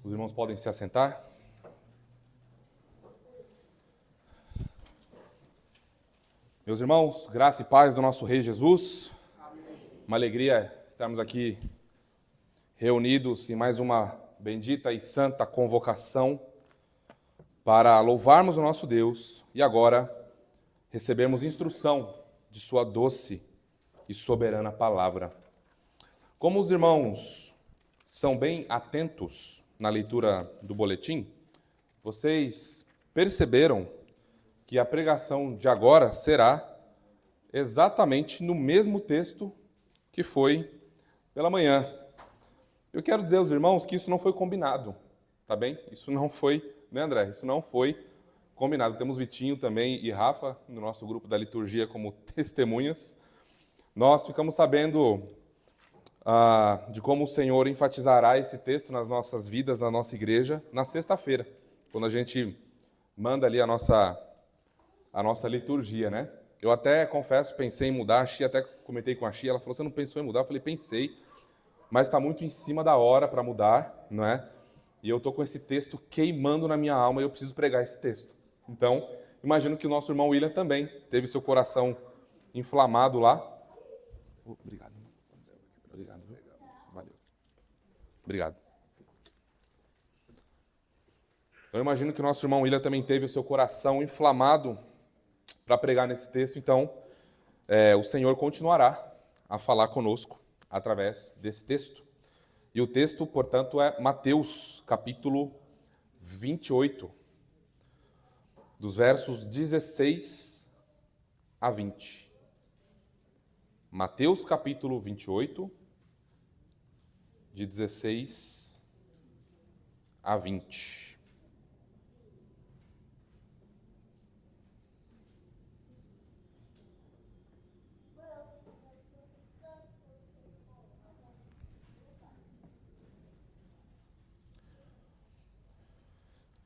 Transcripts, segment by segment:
Os irmãos podem se assentar. Meus irmãos, graça e paz do nosso Rei Jesus. Amém. Uma alegria estarmos aqui reunidos em mais uma bendita e santa convocação para louvarmos o nosso Deus e agora recebermos instrução de sua doce e soberana palavra. Como os irmãos são bem atentos na leitura do boletim, vocês perceberam que a pregação de agora será exatamente no mesmo texto que foi pela manhã. Eu quero dizer aos irmãos que isso não foi combinado, tá bem? Isso não foi, né, André? Isso não foi combinado. Temos Vitinho também e Rafa no nosso grupo da liturgia como testemunhas. Nós ficamos sabendo de como o Senhor enfatizará esse texto nas nossas vidas, na nossa igreja, na sexta-feira, quando a gente manda ali a nossa liturgia, né? Eu até, confesso, pensei em mudar, a Xia, até comentei com a Xia, ela falou, você não pensou em mudar? Eu falei, pensei, mas está muito em cima da hora para mudar, não é? E eu estou com esse texto queimando na minha alma e eu preciso pregar esse texto. Então, imagino que o nosso irmão William também teve seu coração inflamado lá. Obrigado. Obrigado. Valeu. Obrigado. Eu imagino que o nosso irmão William também teve o seu coração inflamado para pregar nesse texto. Então, o Senhor continuará a falar conosco através desse texto. E o texto, portanto, é Mateus, capítulo 28, dos versos 16 a 20. Mateus, capítulo 28, de 16 a 20.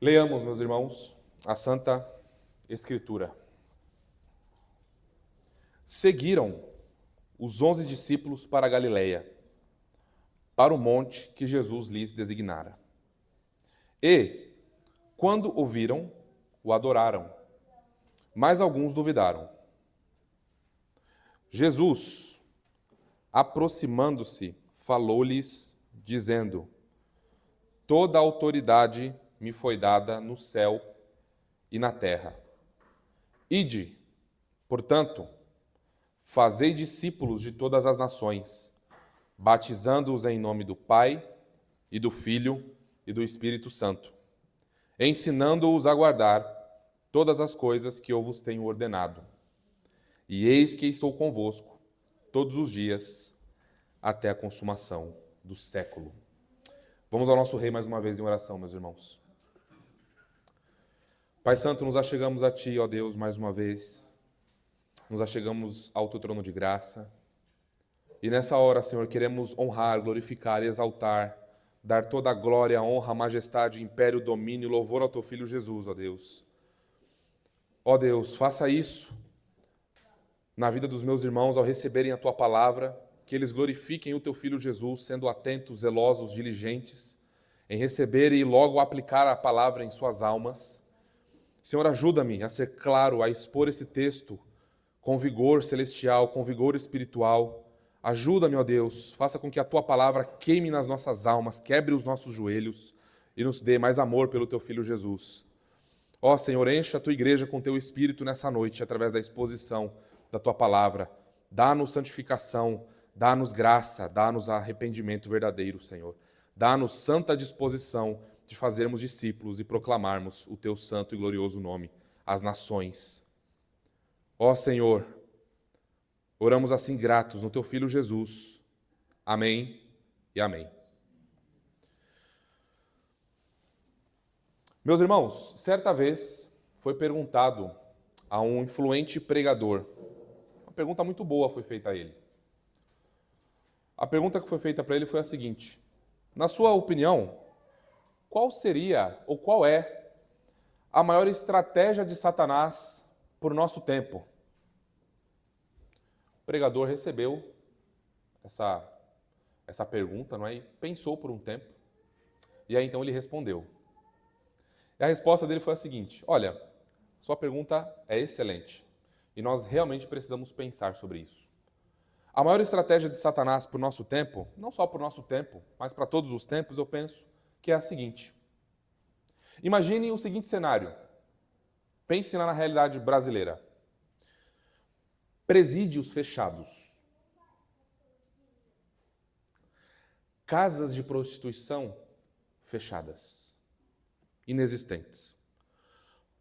Leamos, meus irmãos, a Santa Escritura. Seguiram os 11 discípulos para a Galileia, para o monte que Jesus lhes designara. E, quando o viram, o adoraram, mas alguns duvidaram. Jesus, aproximando-se, falou-lhes, dizendo: toda a autoridade me foi dada no céu e na terra. Ide, portanto, fazei discípulos de todas as nações, batizando-os em nome do Pai, e do Filho, e do Espírito Santo, ensinando-os a guardar todas as coisas que eu vos tenho ordenado. E eis que estou convosco todos os dias, até a consumação do século. Vamos ao nosso Rei mais uma vez em oração, meus irmãos. Pai Santo, nos achegamos a Ti, ó Deus, mais uma vez. Nos achegamos ao Teu trono de graça. E nessa hora, Senhor, queremos honrar, glorificar e exaltar, dar toda a glória, honra, majestade, império, domínio e louvor ao Teu Filho Jesus, ó Deus. Ó Deus, faça isso na vida dos meus irmãos ao receberem a Tua palavra, que eles glorifiquem o Teu Filho Jesus, sendo atentos, zelosos, diligentes, em receber e logo aplicar a palavra em suas almas. Senhor, ajuda-me a ser claro, a expor esse texto com vigor celestial, com vigor espiritual. Ajuda-me, ó Deus, faça com que a Tua palavra queime nas nossas almas, quebre os nossos joelhos e nos dê mais amor pelo Teu Filho Jesus. Ó Senhor, encha a Tua igreja com Teu Espírito nessa noite, através da exposição da Tua palavra. Dá-nos santificação, dá-nos graça, dá-nos arrependimento verdadeiro, Senhor. Dá-nos santa disposição de fazermos discípulos e proclamarmos o Teu santo e glorioso nome às nações. Ó Senhor, oramos assim gratos no Teu Filho Jesus. Amém e amém. Meus irmãos, certa vez foi perguntado a um influente pregador. Uma pergunta muito boa foi feita a ele. A pergunta que foi feita para ele foi a seguinte: na sua opinião, qual seria ou qual é a maior estratégia de Satanás por nosso tempo? O pregador recebeu essa pergunta, não é? E pensou por um tempo. E aí então ele respondeu. E a resposta dele foi a seguinte: olha, sua pergunta é excelente. E nós realmente precisamos pensar sobre isso. A maior estratégia de Satanás para o nosso tempo, não só para o nosso tempo, mas para todos os tempos, eu penso que é a seguinte. Imagine o seguinte cenário. Pense na realidade brasileira. Presídios fechados. Casas de prostituição fechadas. Inexistentes.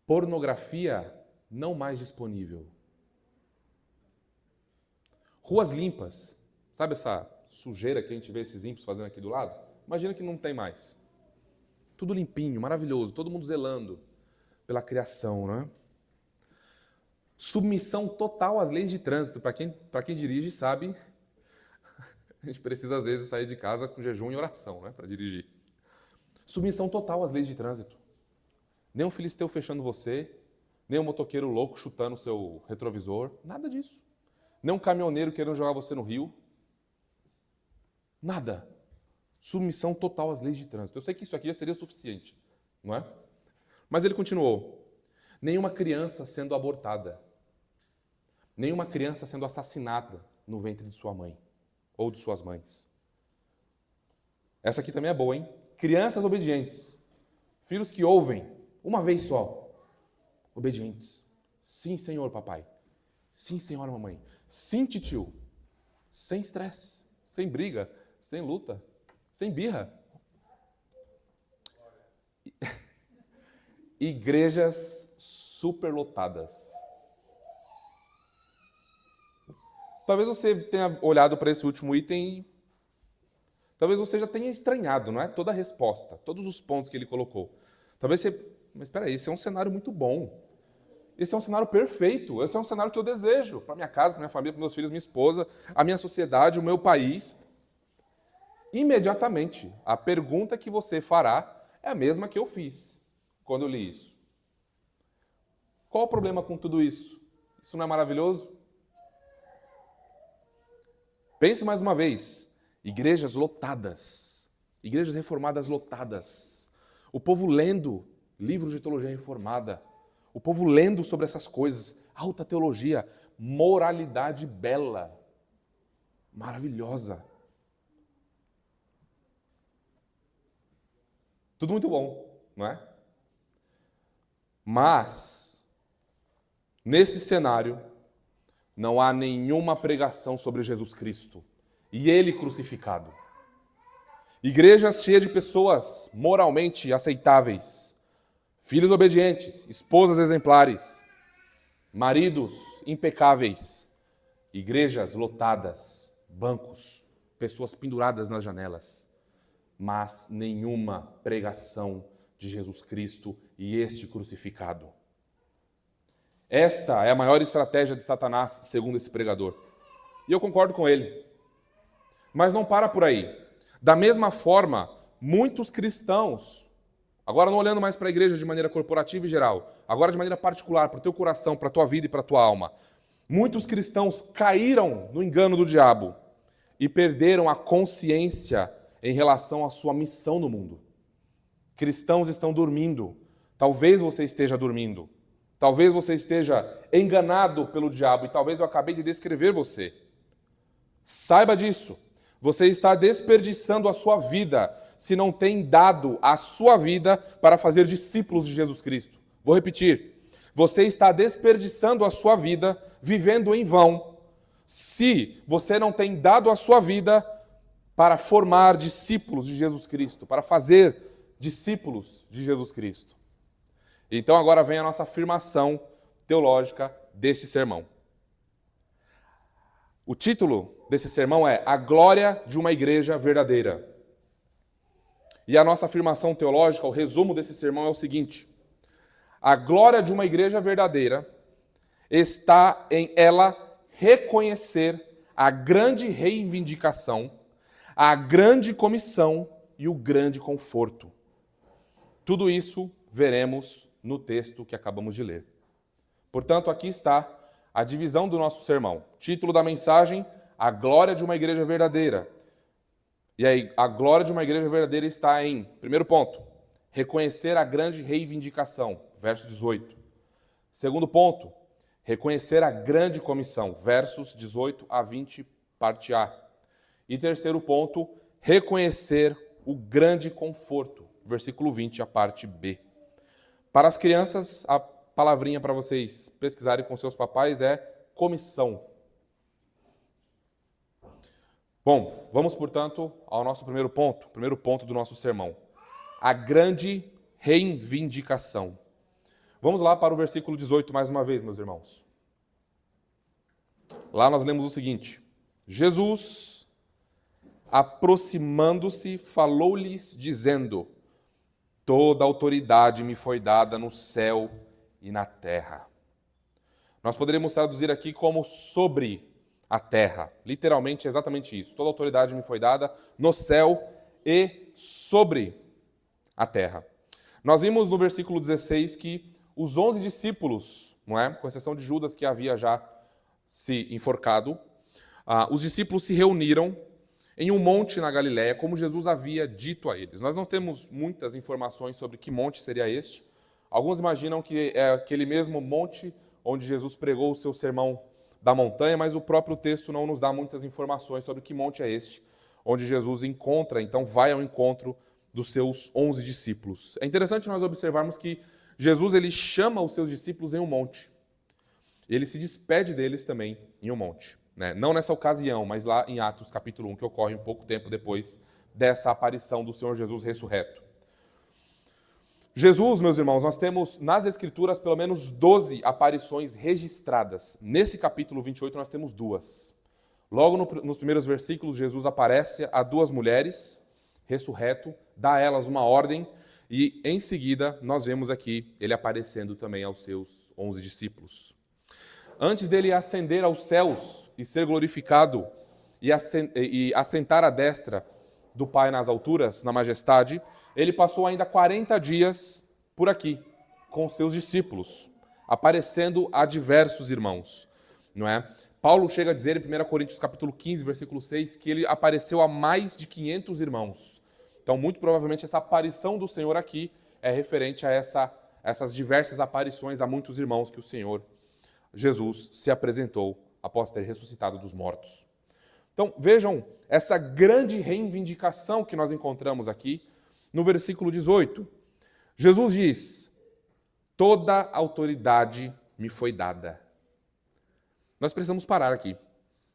Pornografia não mais disponível. Ruas limpas. Sabe essa sujeira que a gente vê esses ímpios fazendo aqui do lado? Imagina que não tem mais. Tudo limpinho, maravilhoso, todo mundo zelando pela criação, né? Submissão total às leis de trânsito. Para quem dirige, sabe, a gente precisa às vezes sair de casa com jejum e oração, né, para dirigir. Submissão total às leis de trânsito. Nem um filisteu fechando você, nem um motoqueiro louco chutando o seu retrovisor, nada disso. Nem um caminhoneiro querendo jogar você no rio. Nada. Submissão total às leis de trânsito. Eu sei que isso aqui já seria o suficiente, não é? Mas ele continuou. Nenhuma criança sendo abortada. Nenhuma criança sendo assassinada no ventre de sua mãe ou de suas mães. Essa aqui também é boa, hein? Crianças obedientes. Filhos que ouvem uma vez só. Obedientes. Sim, senhor, papai. Sim, senhora, mamãe. Sim, titio. Sem estresse, sem briga, sem luta, sem birra. Igrejas superlotadas. Talvez você tenha olhado para esse último item e talvez você já tenha estranhado, não é? Toda a resposta, todos os pontos que ele colocou. Talvez você... Mas espera aí, esse é um cenário muito bom. Esse é um cenário perfeito. Esse é um cenário que eu desejo para minha casa, para minha família, para meus filhos, minha esposa, a minha sociedade, o meu país. Imediatamente, a pergunta que você fará é a mesma que eu fiz quando eu li isso. Qual o problema com tudo isso? Isso não é maravilhoso? Pense mais uma vez. Igrejas lotadas. Igrejas reformadas lotadas. O povo lendo livros de teologia reformada. O povo lendo sobre essas coisas. Alta teologia. Moralidade bela. Maravilhosa. Tudo muito bom, não é? Mas, nesse cenário, não há nenhuma pregação sobre Jesus Cristo e Ele crucificado. Igrejas cheias de pessoas moralmente aceitáveis, filhos obedientes, esposas exemplares, maridos impecáveis, igrejas lotadas, bancos, pessoas penduradas nas janelas, mas nenhuma pregação de Jesus Cristo e este crucificado. Esta é a maior estratégia de Satanás, segundo esse pregador. E eu concordo com ele. Mas não para por aí. Da mesma forma, muitos cristãos, agora não olhando mais para a igreja de maneira corporativa e geral, agora de maneira particular, para o teu coração, para a tua vida e para a tua alma, muitos cristãos caíram no engano do diabo e perderam a consciência em relação à sua missão no mundo. Cristãos estão dormindo. Talvez você esteja dormindo. Talvez você esteja enganado pelo diabo e talvez eu acabei de descrever você. Saiba disso. Você está desperdiçando a sua vida se não tem dado a sua vida para fazer discípulos de Jesus Cristo. Vou repetir. Você está desperdiçando a sua vida vivendo em vão se você não tem dado a sua vida para formar discípulos de Jesus Cristo, para fazer discípulos de Jesus Cristo. Então agora vem a nossa afirmação teológica deste sermão. O título desse sermão é A Glória de uma Igreja Verdadeira. E a nossa afirmação teológica, o resumo desse sermão é o seguinte: a glória de uma igreja verdadeira está em ela reconhecer a grande reivindicação, a grande comissão e o grande conforto. Tudo isso veremos no texto que acabamos de ler. Portanto, aqui está a divisão do nosso sermão. Título da mensagem: A Glória de uma Igreja Verdadeira. E aí, a glória de uma igreja verdadeira está em, primeiro ponto, reconhecer a grande reivindicação, verso 18. Segundo ponto, reconhecer a grande comissão, versos 18 a 20, parte A. E terceiro ponto, reconhecer o grande conforto, versículo 20, a parte B. Para as crianças, a palavrinha para vocês pesquisarem com seus papais é comissão. Bom, vamos, portanto, ao nosso primeiro ponto do nosso sermão. A grande reivindicação. Vamos lá para o versículo 18 mais uma vez, meus irmãos. Lá nós lemos o seguinte: Jesus, aproximando-se, falou-lhes, dizendo: toda autoridade me foi dada no céu e na terra. Nós poderíamos traduzir aqui como sobre a terra. Literalmente é exatamente isso. Toda autoridade me foi dada no céu e sobre a terra. Nós vimos no versículo 16 que os 11 discípulos, não é? Com exceção de Judas, que havia já se enforcado, os discípulos se reuniram em um monte na Galiléia, como Jesus havia dito a eles. Nós não temos muitas informações sobre que monte seria este. Alguns imaginam que é aquele mesmo monte onde Jesus pregou o seu sermão da montanha, mas o próprio texto não nos dá muitas informações sobre que monte é este, onde Jesus encontra, então vai ao encontro dos seus 11 discípulos. É interessante nós observarmos que Jesus ele chama os seus discípulos em um monte. Ele se despede deles também em um monte. Não nessa ocasião, mas lá em Atos capítulo 1, que ocorre um pouco tempo depois dessa aparição do Senhor Jesus ressurreto. Jesus, meus irmãos, nós temos nas Escrituras pelo menos 12 aparições registradas. Nesse capítulo 28 nós temos 2. Logo nos primeiros versículos, Jesus aparece a 2 mulheres, ressurreto, dá a elas uma ordem, e em seguida nós vemos aqui ele aparecendo também aos seus 11 discípulos. Antes dele ascender aos céus e ser glorificado e assentar à destra do Pai nas alturas, na majestade, ele passou ainda 40 dias por aqui, com seus discípulos, aparecendo a diversos irmãos. Não é? Paulo chega a dizer em 1 Coríntios capítulo 15, versículo 6, que ele apareceu a mais de 500 irmãos. Então, muito provavelmente, essa aparição do Senhor aqui é referente a essas diversas aparições a muitos irmãos que o Senhor Jesus se apresentou após ter ressuscitado dos mortos. Então, vejam essa grande reivindicação que nós encontramos aqui no versículo 18. Jesus diz: toda autoridade me foi dada. Nós precisamos parar aqui.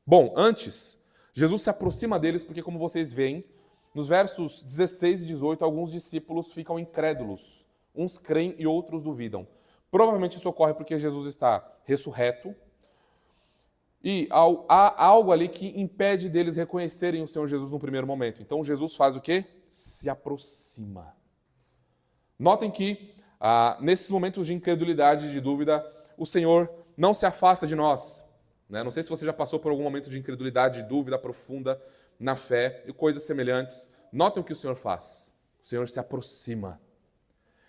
Bom, antes, Jesus se aproxima deles porque, como vocês veem, nos versos 16 e 18, alguns discípulos ficam incrédulos. Uns creem e outros duvidam. Provavelmente isso ocorre porque Jesus está ressurreto e há algo ali que impede deles reconhecerem o Senhor Jesus no primeiro momento. Então Jesus faz o quê? Se aproxima. Notem que nesses momentos de incredulidade e de dúvida, o Senhor não se afasta de nós. Não sei se você já passou por algum momento de incredulidade, de dúvida profunda na fé e coisas semelhantes. Notem o que o Senhor faz. O Senhor se aproxima.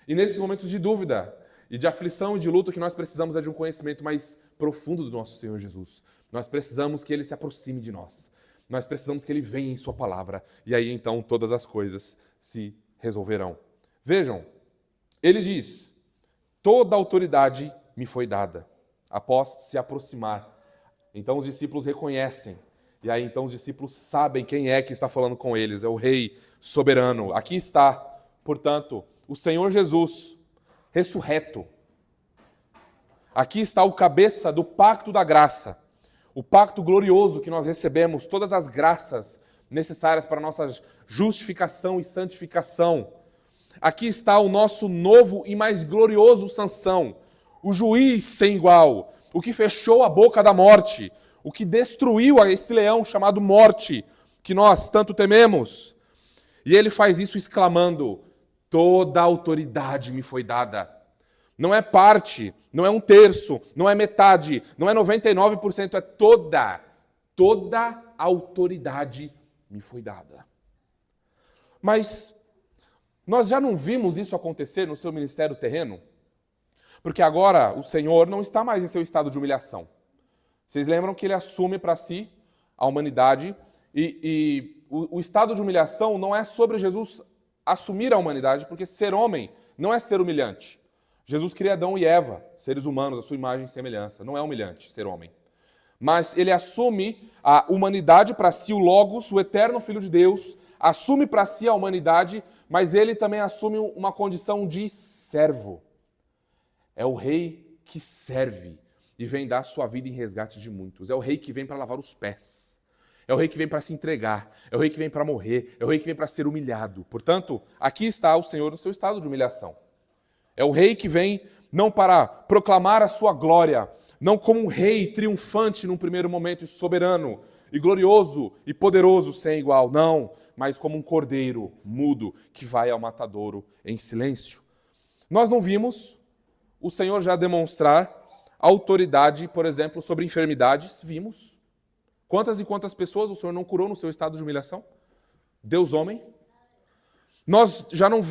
E nesses momentos de dúvida e de aflição e de luta, o que nós precisamos é de um conhecimento mais profundo do nosso Senhor Jesus. Nós precisamos que Ele se aproxime de nós. Nós precisamos que Ele venha em Sua palavra. E aí, então, todas as coisas se resolverão. Vejam, Ele diz: toda autoridade me foi dada, após se aproximar. Então, os discípulos reconhecem. E aí, então, os discípulos sabem quem é que está falando com eles. É o Rei soberano. Aqui está, portanto, o Senhor Jesus ressurreto. Aqui está o cabeça do pacto da graça, o pacto glorioso que nós recebemos, todas as graças necessárias para a nossa justificação e santificação. Aqui está o nosso novo e mais glorioso Sansão, o juiz sem igual, o que fechou a boca da morte, o que destruiu esse leão chamado morte, que nós tanto tememos. E ele faz isso exclamando: toda autoridade me foi dada. Não é parte, não é um terço, não é metade, não é 99%, é toda autoridade me foi dada. Mas nós já não vimos isso acontecer no seu ministério terreno? Porque agora o Senhor não está mais em seu estado de humilhação. Vocês lembram que ele assume para si a humanidade O estado de humilhação não é sobre Jesus assumir a humanidade, porque ser homem não é ser humilhante. Jesus cria Adão e Eva, seres humanos, a sua imagem e semelhança. Não é humilhante ser homem. Mas ele assume a humanidade para si, o Logos, o eterno Filho de Deus, assume para si a humanidade, mas ele também assume uma condição de servo. É o rei que serve e vem dar sua vida em resgate de muitos. É o rei que vem para lavar os pés. É o rei que vem para se entregar. É o rei que vem para morrer. É o rei que vem para ser humilhado. Portanto, aqui está o Senhor no seu estado de humilhação. É o rei que vem não para proclamar a sua glória, não como um rei triunfante num primeiro momento e soberano, e glorioso e poderoso sem igual, não, mas como um cordeiro mudo que vai ao matadouro em silêncio. Nós não vimos o Senhor já demonstrar autoridade, por exemplo, sobre enfermidades? Vimos. Quantas e quantas pessoas o Senhor não curou no seu estado de humilhação? Deus homem. Nós já não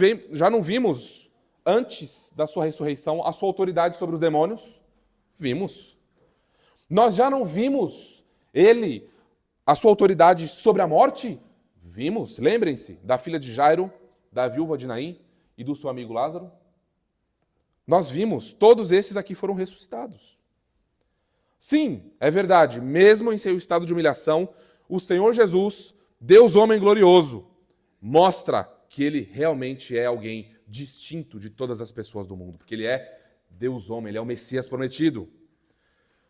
vimos, antes da sua ressurreição, a sua autoridade sobre os demônios? Vimos. Nós já não vimos a sua autoridade sobre a morte? Vimos. Lembrem-se da filha de Jairo, da viúva de Naim e do seu amigo Lázaro. Nós vimos, todos esses aqui foram ressuscitados. Sim, é verdade, mesmo em seu estado de humilhação, o Senhor Jesus, Deus homem glorioso, mostra que ele realmente é alguém distinto de todas as pessoas do mundo, porque ele é Deus homem, ele é o Messias prometido.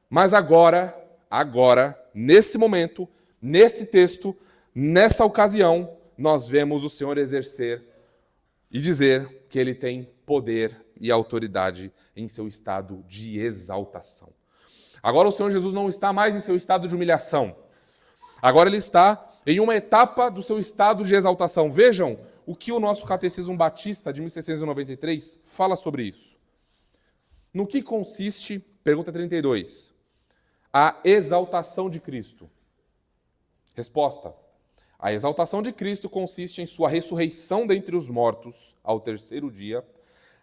Mas agora, nesse momento, nesse texto, nessa ocasião, nós vemos o Senhor exercer e dizer que ele tem poder e autoridade em seu estado de exaltação. Agora o Senhor Jesus não está mais em seu estado de humilhação. Agora ele está em uma etapa do seu estado de exaltação. Vejam o que o nosso Catecismo Batista de 1693 fala sobre isso. No que consiste, pergunta 32, a exaltação de Cristo? Resposta: a exaltação de Cristo consiste em sua ressurreição dentre os mortos ao terceiro dia,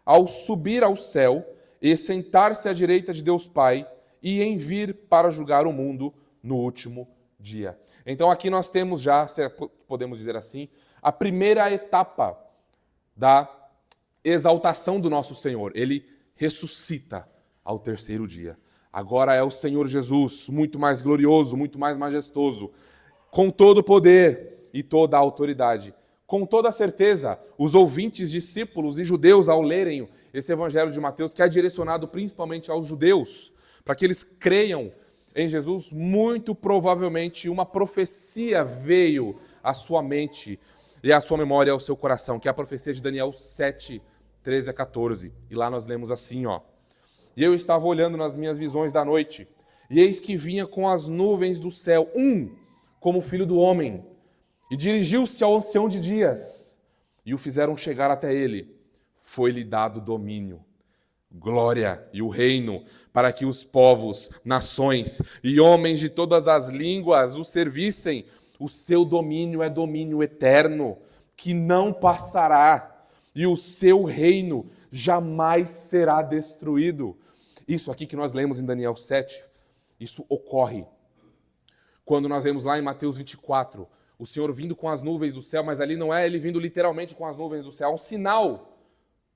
ao subir ao céu e sentar-se à direita de Deus Pai e em vir para julgar o mundo no último dia. Então aqui nós temos já, podemos dizer assim, a primeira etapa da exaltação do nosso Senhor. Ele ressuscita ao terceiro dia. Agora é o Senhor Jesus, muito mais glorioso, muito mais majestoso, com todo o poder e toda a autoridade. Com toda certeza, os ouvintes, discípulos e judeus, ao lerem esse Evangelho de Mateus, que é direcionado principalmente aos judeus, para que eles creiam em Jesus, muito provavelmente uma profecia veio à sua mente e à sua memória, ao seu coração, que é a profecia de Daniel 7, 13 a 14. E lá nós lemos assim, ó: E eu estava olhando nas minhas visões da noite, e eis que vinha com as nuvens do céu, como filho do homem, e dirigiu-se ao ancião de dias, e o fizeram chegar até ele. Foi-lhe dado domínio, glória e o reino, para que os povos, nações e homens de todas as línguas o servissem. O seu domínio é domínio eterno, que não passará, e o seu reino jamais será destruído. Isso aqui que nós lemos em Daniel 7, isso ocorre quando nós vemos lá em Mateus 24, o Senhor vindo com as nuvens do céu, mas ali não é ele vindo literalmente com as nuvens do céu, é um sinal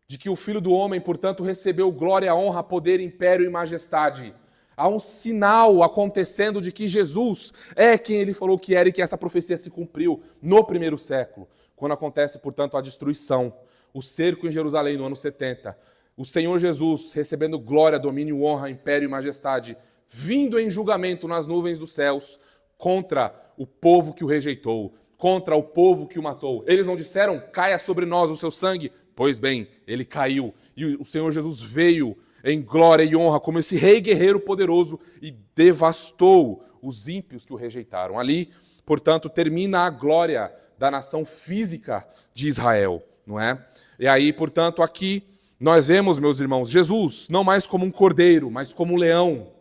de que o Filho do Homem, portanto, recebeu glória, honra, poder, império e majestade. Há um sinal acontecendo de que Jesus é quem ele falou que era e que essa profecia se cumpriu no primeiro século, quando acontece, portanto, a destruição, o cerco em Jerusalém no ano 70. O Senhor Jesus recebendo glória, domínio, honra, império e majestade, vindo em julgamento nas nuvens dos céus contra o povo que o rejeitou, contra o povo que o matou. Eles não disseram, caia sobre nós o seu sangue? Pois bem, ele caiu, e o Senhor Jesus veio em glória e honra como esse rei guerreiro poderoso e devastou os ímpios que o rejeitaram. Ali, portanto, termina a glória da nação física de Israel, não é? E aí, portanto, aqui nós vemos, meus irmãos, Jesus não mais como um cordeiro, mas como um leão.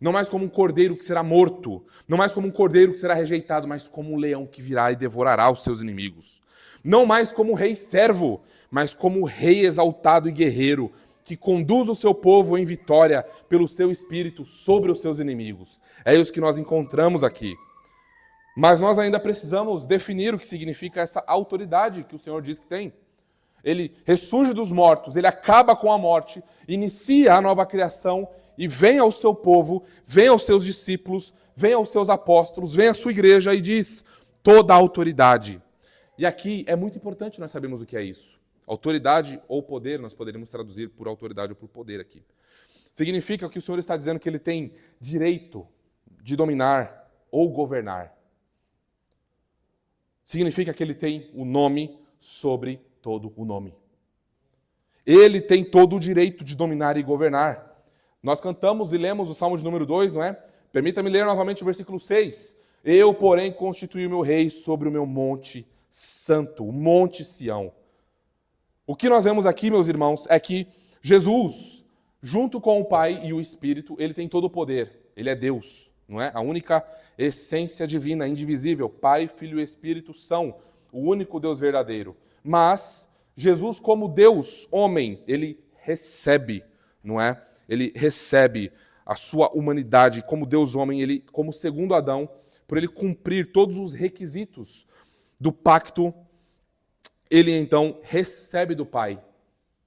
Não mais como um cordeiro que será morto, não mais como um cordeiro que será rejeitado, mas como um leão que virá e devorará os seus inimigos. Não mais como um rei servo, mas como um rei exaltado e guerreiro, que conduz o seu povo em vitória pelo seu espírito sobre os seus inimigos. É isso que nós encontramos aqui. Mas nós ainda precisamos definir o que significa essa autoridade que o Senhor diz que tem. Ele ressurge dos mortos, ele acaba com a morte, inicia a nova criação e vem ao seu povo, vem aos seus discípulos, vem aos seus apóstolos, vem à sua igreja e diz toda a autoridade. E aqui é muito importante nós sabermos o que é isso. Autoridade ou poder, nós poderíamos traduzir por autoridade ou por poder aqui. Significa que o Senhor está dizendo que ele tem direito de dominar ou governar. Significa que ele tem o nome sobre todo o nome. Ele tem todo o direito de dominar e governar. Nós cantamos e lemos o Salmo de número 2, não é? Permita-me ler novamente o versículo 6. Eu, porém, constituí o meu rei sobre o meu monte santo, o monte Sião. O que nós vemos aqui, meus irmãos, é que Jesus, junto com o Pai e o Espírito, ele tem todo o poder. Ele é Deus, não é? A única essência divina, indivisível. Pai, Filho e Espírito são o único Deus verdadeiro. Mas Jesus, como Deus, homem, ele recebe, não é? Ele recebe a sua humanidade como Deus homem, ele, como segundo Adão, por ele cumprir todos os requisitos do pacto, ele então recebe do Pai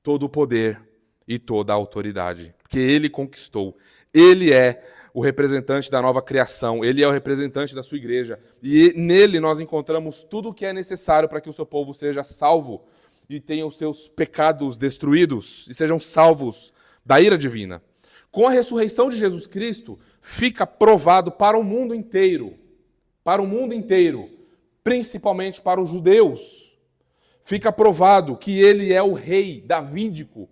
todo o poder e toda a autoridade, que ele conquistou. Ele é o representante da nova criação, ele é o representante da sua igreja, e nele nós encontramos tudo o que é necessário para que o seu povo seja salvo e tenha os seus pecados destruídos e sejam salvos da ira divina. Com a ressurreição de Jesus Cristo, fica provado para o mundo inteiro, principalmente para os judeus, fica provado que ele é o rei davídico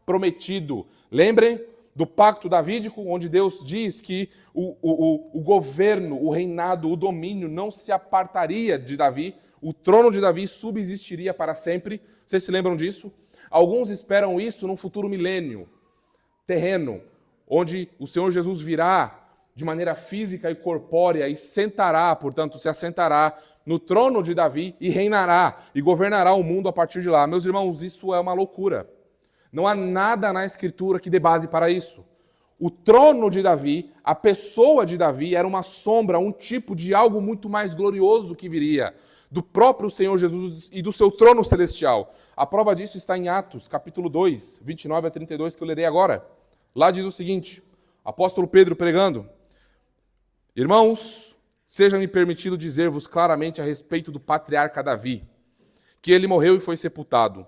prometido. Lembrem do pacto davídico, onde Deus diz que o governo, o reinado, o domínio não se apartaria de Davi, o trono de Davi subsistiria para sempre. Vocês se lembram disso? Alguns esperam isso num futuro milênio terreno, onde o Senhor Jesus virá de maneira física e corpórea e sentará, portanto, se assentará no trono de Davi e reinará e governará o mundo a partir de lá. Meus irmãos, isso é uma loucura. Não há nada na Escritura que dê base para isso. O trono de Davi, a pessoa de Davi, era uma sombra, um tipo de algo muito mais glorioso que viria, do próprio Senhor Jesus e do seu trono celestial. A prova disso está em Atos, capítulo 2, 29 a 32, que eu lerei agora. Lá diz o seguinte, apóstolo Pedro pregando: Irmãos, seja-me permitido dizer-vos claramente a respeito do patriarca Davi, que ele morreu e foi sepultado,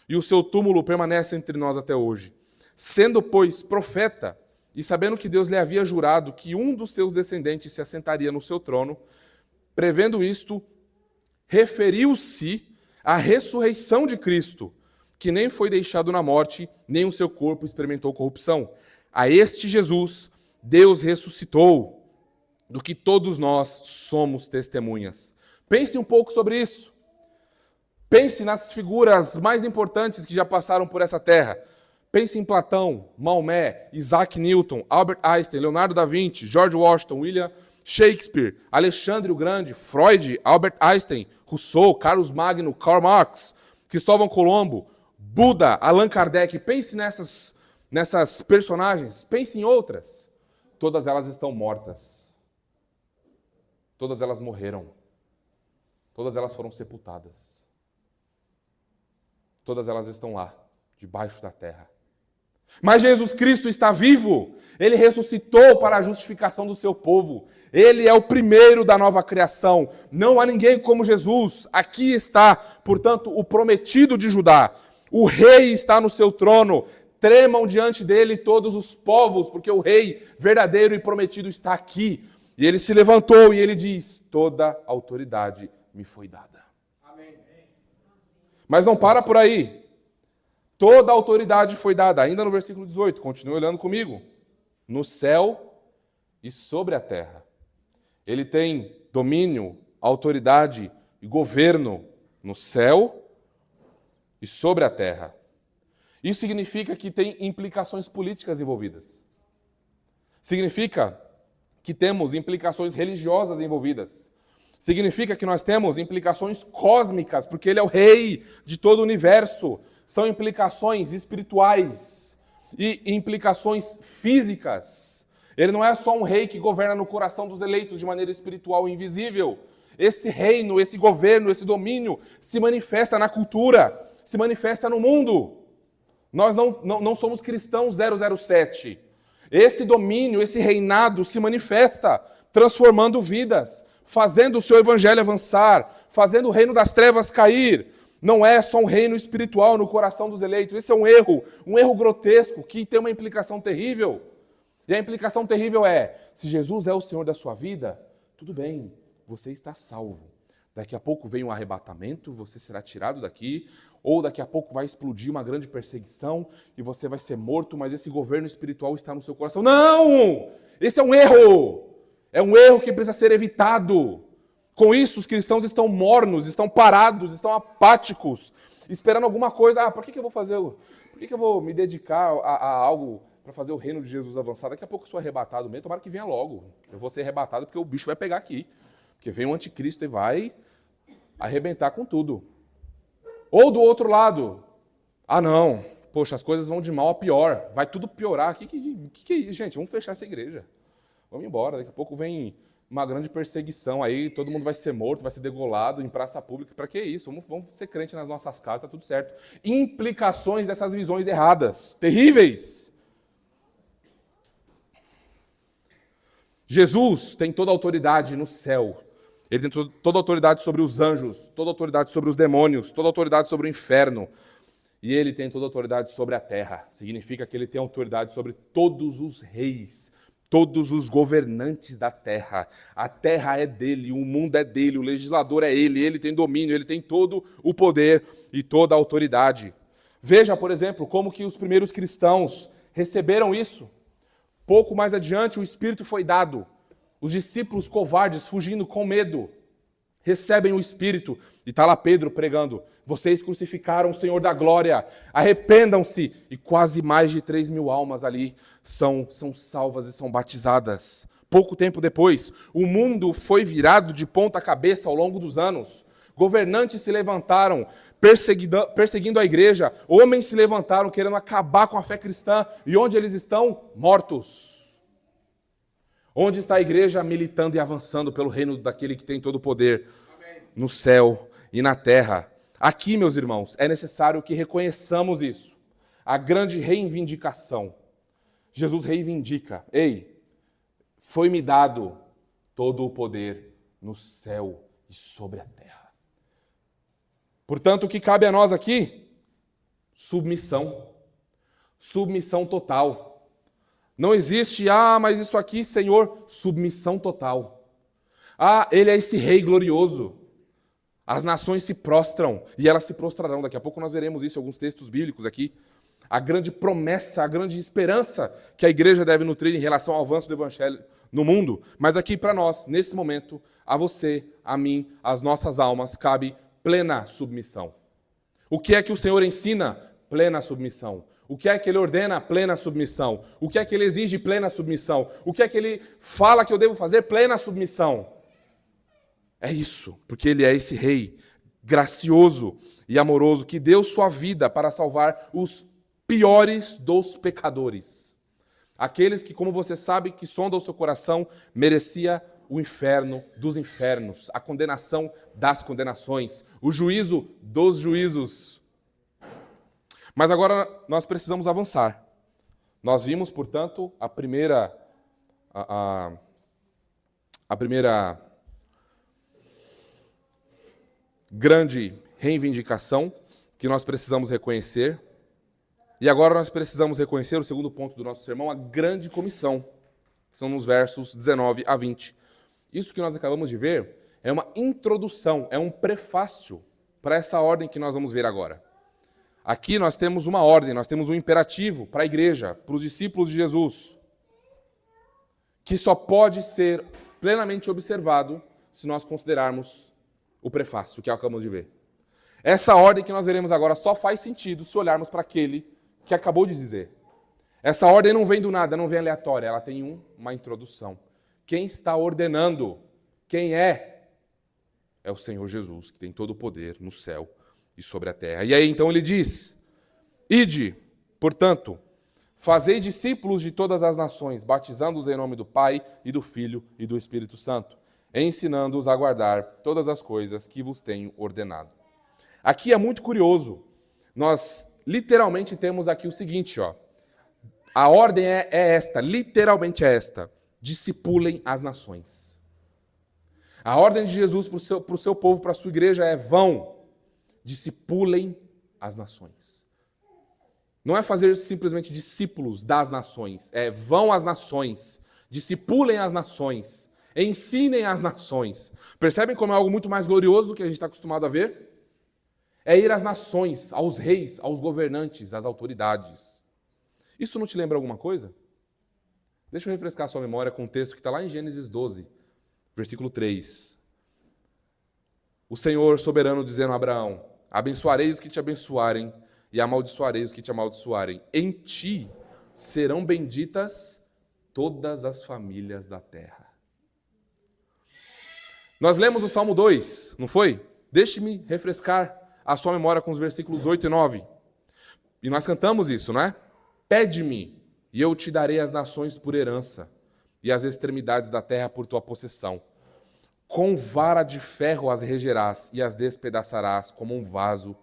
e o seu túmulo permanece entre nós até hoje. Sendo, pois, profeta, e sabendo que Deus lhe havia jurado que um dos seus descendentes se assentaria no seu trono, prevendo isto, referiu-se à ressurreição de Cristo, que nem foi deixado na morte, nem o seu corpo experimentou corrupção. A este Jesus, Deus ressuscitou, do que todos nós somos testemunhas. Pense um pouco sobre isso. Pense nas figuras mais importantes que já passaram por essa terra. Pense em Platão, Maomé, Isaac Newton, Albert Einstein, Leonardo da Vinci, George Washington, William Shakespeare, Alexandre o Grande, Freud, Albert Einstein, Rousseau, Carlos Magno, Karl Marx, Cristóvão Colombo, Buda, Allan Kardec. Pense nessas personagens, pense em outras. Todas elas estão mortas. Todas elas morreram. Todas elas foram sepultadas. Todas elas estão lá, debaixo da terra. Mas Jesus Cristo está vivo. Ele ressuscitou para a justificação do seu povo. Ele é o primeiro da nova criação. Não há ninguém como Jesus. Aqui está, portanto, o prometido de Judá. O rei está no seu trono. Tremam diante dele todos os povos, porque o rei verdadeiro e prometido está aqui. E ele se levantou e ele diz: toda autoridade me foi dada. Amém. Mas não para por aí. Toda autoridade foi dada. Ainda no versículo 18, continue olhando comigo. No céu e sobre a terra. Ele tem domínio, autoridade e governo no céu e sobre a terra. Isso significa que tem implicações políticas envolvidas. Significa que temos implicações religiosas envolvidas. Significa que nós temos implicações cósmicas, porque ele é o rei de todo o universo. São implicações espirituais e implicações físicas. Ele não é só um rei que governa no coração dos eleitos de maneira espiritual e invisível. esse reino, esse governo, esse domínio se manifesta na cultura, se manifesta no mundo. Nós não somos cristãos 007. Esse domínio, esse reinado se manifesta, transformando vidas, fazendo o seu evangelho avançar, fazendo o reino das trevas cair. Não é só um reino espiritual no coração dos eleitos. Esse é um erro grotesco, que tem uma implicação terrível. E a implicação terrível é, se Jesus é o Senhor da sua vida, tudo bem, você está salvo. Daqui a pouco vem um arrebatamento, você será tirado daqui, ou daqui a pouco vai explodir uma grande perseguição e você vai ser morto, mas esse governo espiritual está no seu coração. Não! Esse é um erro! É um erro que precisa ser evitado. Com isso, os cristãos estão mornos, estão parados, estão apáticos, esperando alguma coisa. Por que eu vou fazer? Por que eu vou me dedicar a algo para fazer o reino de Jesus avançar? Daqui a pouco eu sou arrebatado mesmo, tomara que venha logo. Eu vou ser arrebatado porque o bicho vai pegar aqui. Porque vem o anticristo e vai arrebentar com tudo. Ou do outro lado, não, poxa, as coisas vão de mal a pior, vai tudo piorar. Que é isso, gente? Vamos fechar essa igreja. Vamos embora, daqui a pouco vem uma grande perseguição aí, todo mundo vai ser morto, vai ser degolado em praça pública. Para que isso? Vamos ser crente nas nossas casas, tá tudo certo. Implicações dessas visões erradas, terríveis. Jesus tem toda a autoridade no céu. Ele tem toda a autoridade sobre os anjos, toda a autoridade sobre os demônios, toda a autoridade sobre o inferno. E ele tem toda a autoridade sobre a terra. Significa que ele tem autoridade sobre todos os reis, todos os governantes da terra. A terra é dele, o mundo é dele, o legislador é ele tem domínio, ele tem todo o poder e toda a autoridade. Veja, por exemplo, como que os primeiros cristãos receberam isso. Pouco mais adiante, o Espírito foi dado. Os discípulos covardes, fugindo com medo, recebem o Espírito. E está lá Pedro pregando: vocês crucificaram o Senhor da glória, arrependam-se. E quase mais de 3.000 almas ali são salvas e são batizadas. Pouco tempo depois, o mundo foi virado de ponta cabeça ao longo dos anos. Governantes se levantaram, perseguindo a igreja. Homens se levantaram, querendo acabar com a fé cristã. E onde eles estão? Mortos. Onde está a igreja militando e avançando pelo reino daquele que tem todo o poder? Amém. No céu e na terra. Aqui, meus irmãos, é necessário que reconheçamos isso. A grande reivindicação. Jesus reivindica: ei, foi-me dado todo o poder no céu e sobre a terra. Portanto, o que cabe a nós aqui? Submissão. Submissão total. Não existe, mas isso aqui, Senhor, submissão total. Ele é esse rei glorioso. As nações se prostram e elas se prostrarão. Daqui a pouco nós veremos isso em alguns textos bíblicos aqui. A grande promessa, a grande esperança que a igreja deve nutrir em relação ao avanço do evangelho no mundo. Mas aqui para nós, nesse momento, a você, a mim, às nossas almas, cabe plena submissão. O que é que o Senhor ensina? Plena submissão. O que é que ele ordena? Plena submissão. O que é que ele exige? Plena submissão. O que é que ele fala que eu devo fazer? Plena submissão. É isso, porque ele é esse rei gracioso e amoroso que deu sua vida para salvar os piores dos pecadores. Aqueles que, como você sabe, que sonda o seu coração, merecia o inferno dos infernos, a condenação das condenações, o juízo dos juízos. Mas agora nós precisamos avançar. Nós vimos, portanto, a primeira grande reivindicação que nós precisamos reconhecer. E agora nós precisamos reconhecer o segundo ponto do nosso sermão, a grande comissão. São nos versos 19 a 20. Isso que nós acabamos de ver é uma introdução, é um prefácio para essa ordem que nós vamos ver agora. Aqui nós temos uma ordem, nós temos um imperativo para a igreja, para os discípulos de Jesus, que só pode ser plenamente observado se nós considerarmos o prefácio que acabamos de ver. Essa ordem que nós veremos agora só faz sentido se olharmos para aquele que acabou de dizer. Essa ordem não vem do nada, não vem aleatória, ela tem uma introdução. Quem está ordenando? Quem é? É o Senhor Jesus, que tem todo o poder no céu e sobre a terra. E aí então ele diz: ide, portanto, fazei discípulos de todas as nações, batizando-os em nome do Pai e do Filho e do Espírito Santo. ensinando-os a guardar todas as coisas que vos tenho ordenado. Aqui é muito curioso. Nós literalmente temos aqui o seguinte, ó. A ordem é esta, literalmente é esta. Discipulem as nações. A ordem de Jesus para o seu povo, para a sua igreja é: vão, discipulem as nações. Não é fazer simplesmente discípulos das nações, é vão às nações, discipulem as nações, ensinem as nações. Percebem como é algo muito mais glorioso do que a gente está acostumado a ver? É ir às nações, aos reis, aos governantes, às autoridades. Isso não te lembra alguma coisa? Deixa eu refrescar a sua memória com um texto que está lá em Gênesis 12, versículo 3. O Senhor soberano dizendo a Abraão: abençoarei os que te abençoarem e amaldiçoarei os que te amaldiçoarem. Em ti serão benditas todas as famílias da terra. Nós lemos o Salmo 2, não foi? Deixe-me refrescar a sua memória com os versículos 8 e 9. E nós cantamos isso, não é? Pede-me, e eu te darei as nações por herança, e as extremidades da terra por tua possessão. Com vara de ferro as regerás, e as despedaçarás como um vaso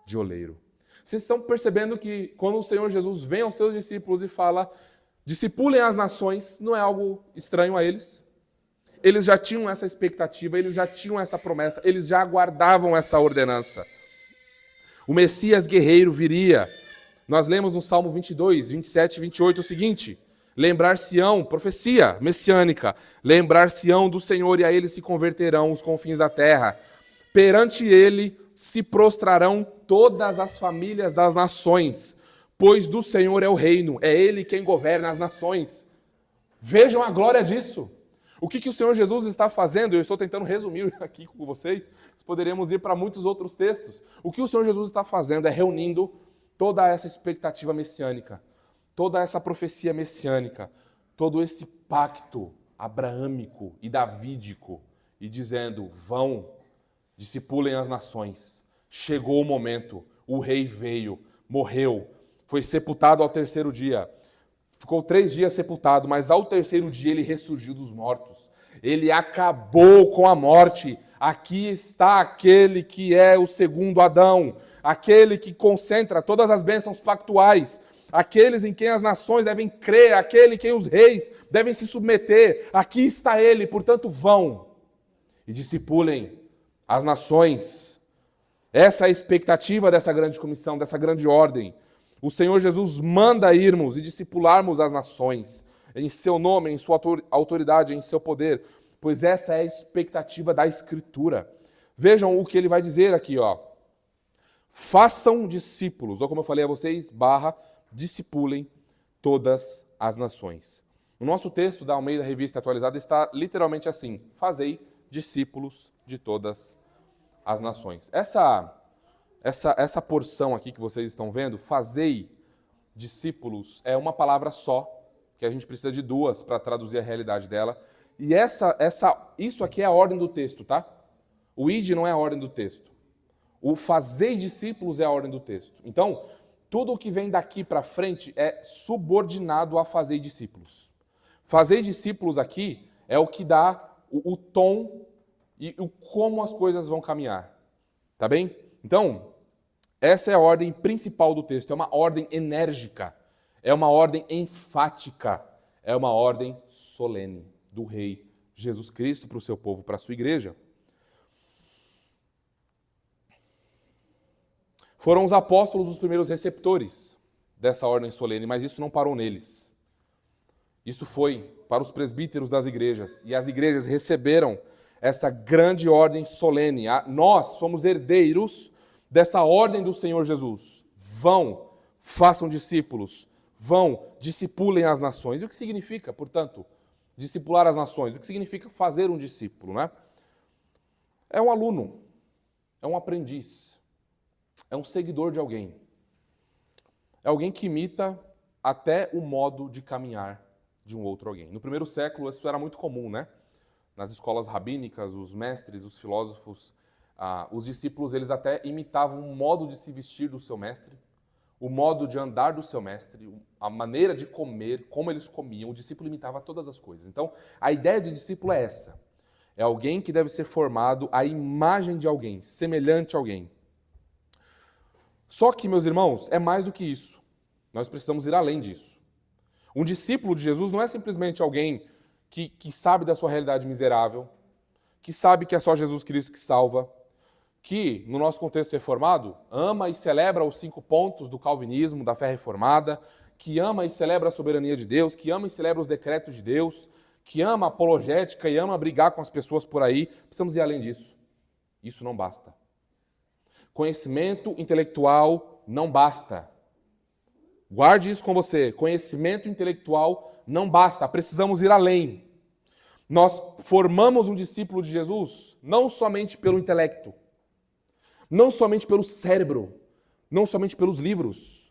de oleiro. Vocês estão percebendo que quando o Senhor Jesus vem aos seus discípulos e fala: discipulem as nações, não é algo estranho a eles? Eles já tinham essa expectativa, eles já tinham essa promessa, eles já aguardavam essa ordenança. O Messias guerreiro viria. Nós lemos no Salmo 22, 27 e 28 o seguinte: lembrar-se-ão, profecia messiânica, lembrar-se-ão do Senhor e a ele se converterão os confins da terra. Perante ele se prostrarão todas as famílias das nações, pois do Senhor é o reino, é ele quem governa as nações. Vejam a glória disso. O que o Senhor Jesus está fazendo? Eu estou tentando resumir aqui com vocês. Poderíamos ir para muitos outros textos. O que o Senhor Jesus está fazendo é reunindo toda essa expectativa messiânica, toda essa profecia messiânica, todo esse pacto abraâmico e davídico, e dizendo: vão, discipulem as nações. Chegou o momento, o rei veio, morreu, foi sepultado ao terceiro dia. Ficou 3 dias sepultado, mas ao terceiro dia ele ressurgiu dos mortos. Ele acabou com a morte. Aqui está aquele que é o segundo Adão, aquele que concentra todas as bênçãos pactuais, aqueles em quem as nações devem crer, aquele em quem os reis devem se submeter. Aqui está ele, portanto vão e discipulem as nações. Essa é a expectativa dessa grande comissão, dessa grande ordem. O Senhor Jesus manda irmos e discipularmos as nações, em seu nome, em sua autoridade, em seu poder, pois essa é a expectativa da Escritura. Vejam o que ele vai dizer aqui, ó. Façam discípulos, ou como eu falei a vocês, discipulem todas as nações. O nosso texto da Almeida Revista Atualizada está literalmente assim: fazei discípulos de todas as nações. Essa porção aqui que vocês estão vendo, fazei discípulos, é uma palavra só, que a gente precisa de 2 para traduzir a realidade dela. E isso aqui é a ordem do texto, tá? O id não é a ordem do texto. O fazei discípulos é a ordem do texto. Então, tudo o que vem daqui para frente é subordinado a fazei discípulos. Fazei discípulos aqui é o que dá o tom e o como as coisas vão caminhar. Tá bem? Então, essa é a ordem principal do texto. É uma ordem enérgica. É uma ordem enfática. É uma ordem solene do Rei Jesus Cristo para o seu povo, para a sua igreja. Foram os apóstolos os primeiros receptores dessa ordem solene, mas isso não parou neles. Isso foi para os presbíteros das igrejas, e as igrejas receberam essa grande ordem solene. Nós somos herdeiros dessa ordem do Senhor Jesus. Vão, façam discípulos, vão, discipulem as nações. E o que significa, portanto, discipular as nações? O que significa fazer um discípulo, né? É um aluno, é um aprendiz, é um seguidor de alguém. É alguém que imita até o modo de caminhar de um outro alguém. No primeiro século, isso era muito comum, né? Nas escolas rabínicas, os mestres, os filósofos, os discípulos, eles até imitavam o modo de se vestir do seu mestre, o modo de andar do seu mestre, a maneira de comer, como eles comiam. O discípulo imitava todas as coisas. Então, a ideia de discípulo é essa. É alguém que deve ser formado à imagem de alguém, semelhante a alguém. Só que, meus irmãos, é mais do que isso. Nós precisamos ir além disso. Um discípulo de Jesus não é simplesmente alguém que sabe da sua realidade miserável, que sabe que é só Jesus Cristo que salva, que, no nosso contexto reformado, ama e celebra os 5 pontos do calvinismo, da fé reformada, que ama e celebra a soberania de Deus, que ama e celebra os decretos de Deus, que ama a apologética e ama brigar com as pessoas por aí. Precisamos ir além disso. Isso não basta. Conhecimento intelectual não basta. Guarde isso com você. Conhecimento intelectual não basta. Precisamos ir além. Nós formamos um discípulo de Jesus não somente pelo intelecto, não somente pelo cérebro, não somente pelos livros,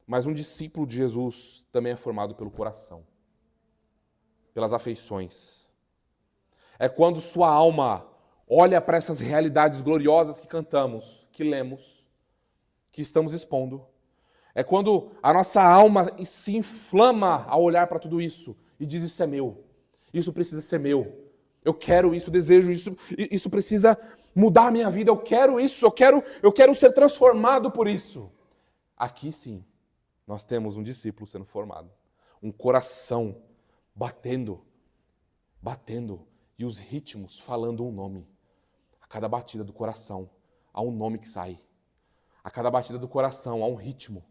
mas um discípulo de Jesus também é formado pelo coração, pelas afeições. É quando sua alma olha para essas realidades gloriosas que cantamos, que lemos, que estamos expondo. É quando a nossa alma se inflama ao olhar para tudo isso e diz: isso é meu, isso precisa ser meu, eu quero isso, desejo isso, isso precisa mudar a minha vida, eu quero isso, eu quero ser transformado por isso. Aqui sim, nós temos um discípulo sendo formado, um coração batendo, e os ritmos falando um nome. A cada batida do coração há um nome que sai. A cada batida do coração há um ritmo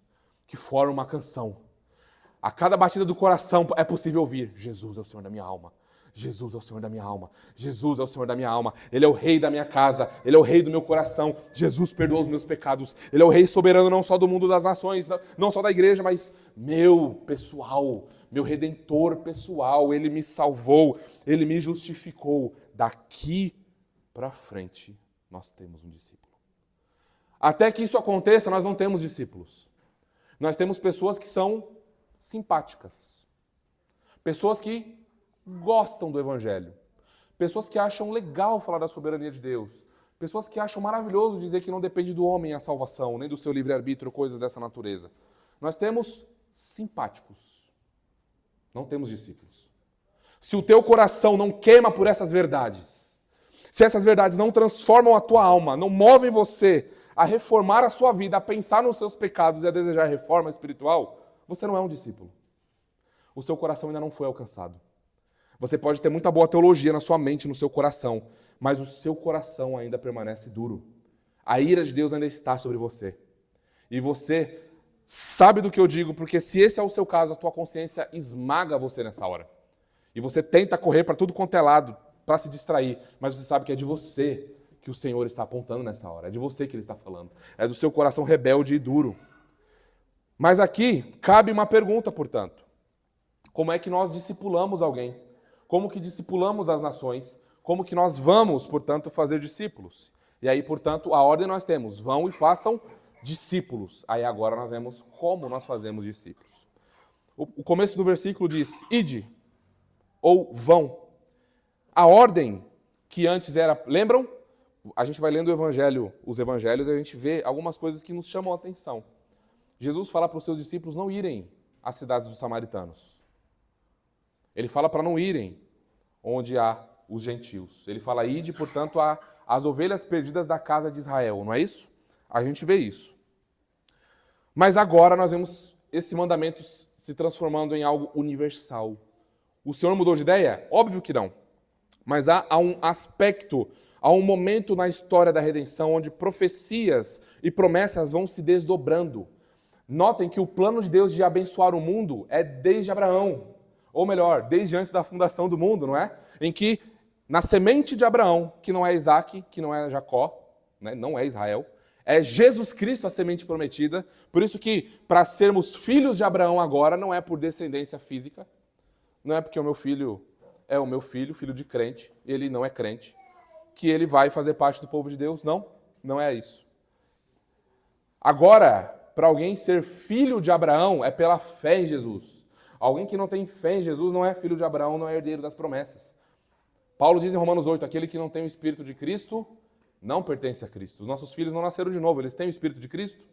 que forma uma canção. A cada batida do coração é possível ouvir: Jesus é o Senhor da minha alma. Jesus é o Senhor da minha alma. Jesus é o Senhor da minha alma. Ele é o rei da minha casa. Ele é o rei do meu coração. Jesus perdoa os meus pecados. Ele é o rei soberano não só do mundo das nações, não só da igreja, mas meu pessoal, meu redentor pessoal. Ele me salvou. Ele me justificou. Daqui para frente, nós temos um discípulo. Até que isso aconteça, nós não temos discípulos. Nós temos pessoas que são simpáticas. Pessoas que gostam do Evangelho. Pessoas que acham legal falar da soberania de Deus. Pessoas que acham maravilhoso dizer que não depende do homem a salvação, nem do seu livre-arbítrio, coisas dessa natureza. Nós temos simpáticos. Não temos discípulos. Se o teu coração não queima por essas verdades, se essas verdades não transformam a tua alma, não movem você a reformar a sua vida, a pensar nos seus pecados e a desejar reforma espiritual, você não é um discípulo. O seu coração ainda não foi alcançado. Você pode ter muita boa teologia na sua mente, no seu coração, mas o seu coração ainda permanece duro. A ira de Deus ainda está sobre você. E você sabe do que eu digo, porque se esse é o seu caso, a tua consciência esmaga você nessa hora. E você tenta correr para tudo quanto é lado, para se distrair, mas você sabe que é de você que o Senhor está apontando nessa hora. É de você que Ele está falando. É do seu coração rebelde e duro. Mas aqui cabe uma pergunta, portanto. Como é que nós discipulamos alguém? Como que discipulamos as nações? Como que nós vamos, portanto, fazer discípulos? E aí, portanto, a ordem nós temos: vão e façam discípulos. Aí agora nós vemos como nós fazemos discípulos. O começo do versículo diz: ide, ou vão. A ordem que antes era, lembram? A gente vai lendo os evangelhos e a gente vê algumas coisas que nos chamam a atenção. Jesus fala para os seus discípulos não irem às cidades dos samaritanos. Ele fala para não irem onde há os gentios. Ele fala: ide, portanto, às ovelhas perdidas da casa de Israel. Não é isso? A gente vê isso. Mas agora nós vemos esse mandamento se transformando em algo universal. O Senhor mudou de ideia? Óbvio que não. Mas há um aspecto, há um momento na história da redenção onde profecias e promessas vão se desdobrando. Notem que o plano de Deus de abençoar o mundo é desde Abraão. Ou melhor, desde antes da fundação do mundo, não é? Em que, na semente de Abraão, que não é Isaac, que não é Jacó, né? Não é Israel, é Jesus Cristo a semente prometida. Por isso que, para sermos filhos de Abraão agora, não é por descendência física, não é porque o meu filho é o meu filho, filho de crente, ele não é crente, que ele vai fazer parte do povo de Deus. Não, não é isso. Agora, para alguém ser filho de Abraão, é pela fé em Jesus. Alguém que não tem fé em Jesus não é filho de Abraão, não é herdeiro das promessas. Paulo diz em Romanos 8, aquele que não tem o Espírito de Cristo não pertence a Cristo. Os nossos filhos não nasceram de novo, eles têm o Espírito de Cristo?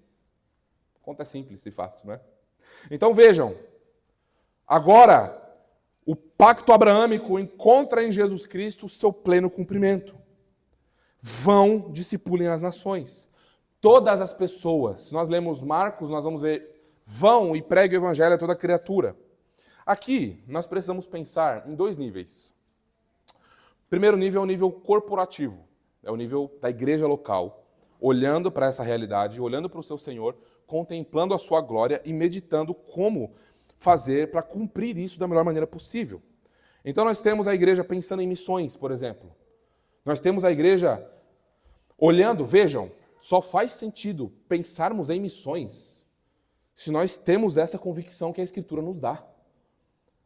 A conta é simples e fácil, não é? Então vejam, agora, O pacto abraâmico encontra em Jesus Cristo o seu pleno cumprimento. Vão, discipulem as nações. Todas as pessoas, se nós lemos Marcos, nós vamos ver, vão e preguem o evangelho a toda criatura. Aqui, nós precisamos pensar em 2 níveis. O primeiro nível é o nível corporativo, é o nível da igreja local, olhando para essa realidade, olhando para o seu Senhor, contemplando a sua glória e meditando como fazer para cumprir isso da melhor maneira possível. Então nós temos a igreja pensando em missões, por exemplo. Nós temos a igreja olhando, vejam, só faz sentido pensarmos em missões se nós temos essa convicção que a Escritura nos dá,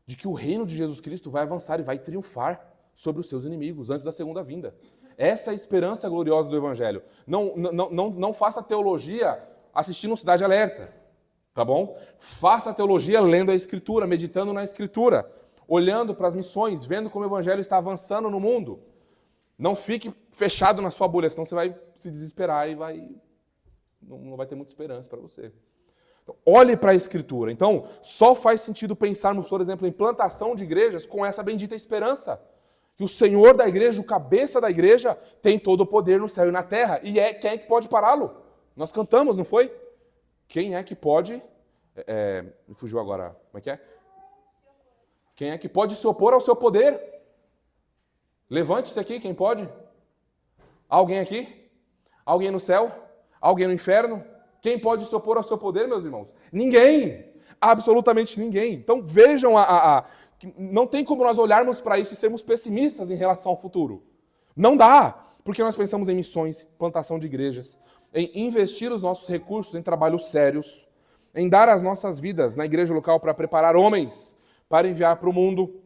de que o reino de Jesus Cristo vai avançar e vai triunfar sobre os seus inimigos antes da segunda vinda. Essa é a esperança gloriosa do Evangelho. Não faça teologia assistindo Cidade Alerta, tá bom? Faça teologia lendo a Escritura, meditando na Escritura, olhando para as missões, vendo como o Evangelho está avançando no mundo. Não fique fechado na sua bolha, senão você vai se desesperar e não vai ter muita esperança para você. Então, olhe para a Escritura. Então, só faz sentido pensarmos, por exemplo, em plantação de igrejas com essa bendita esperança. Que o Senhor da igreja, o cabeça da igreja, tem todo o poder no céu e na terra. E quem é que pode pará-lo? Nós cantamos, não foi? Quem é que pode... me fugiu agora. Como é que é? Quem é que pode se opor ao seu poder? Levante-se aqui, quem pode? Alguém aqui? Alguém no céu? Alguém no inferno? Quem pode se opor ao seu poder, meus irmãos? Ninguém! Absolutamente ninguém. Então vejam não tem como nós olharmos para isso e sermos pessimistas em relação ao futuro. Não dá, porque nós pensamos em missões, plantação de igrejas, em investir os nossos recursos em trabalhos sérios, em dar as nossas vidas na igreja local para preparar homens para enviar para o mundo,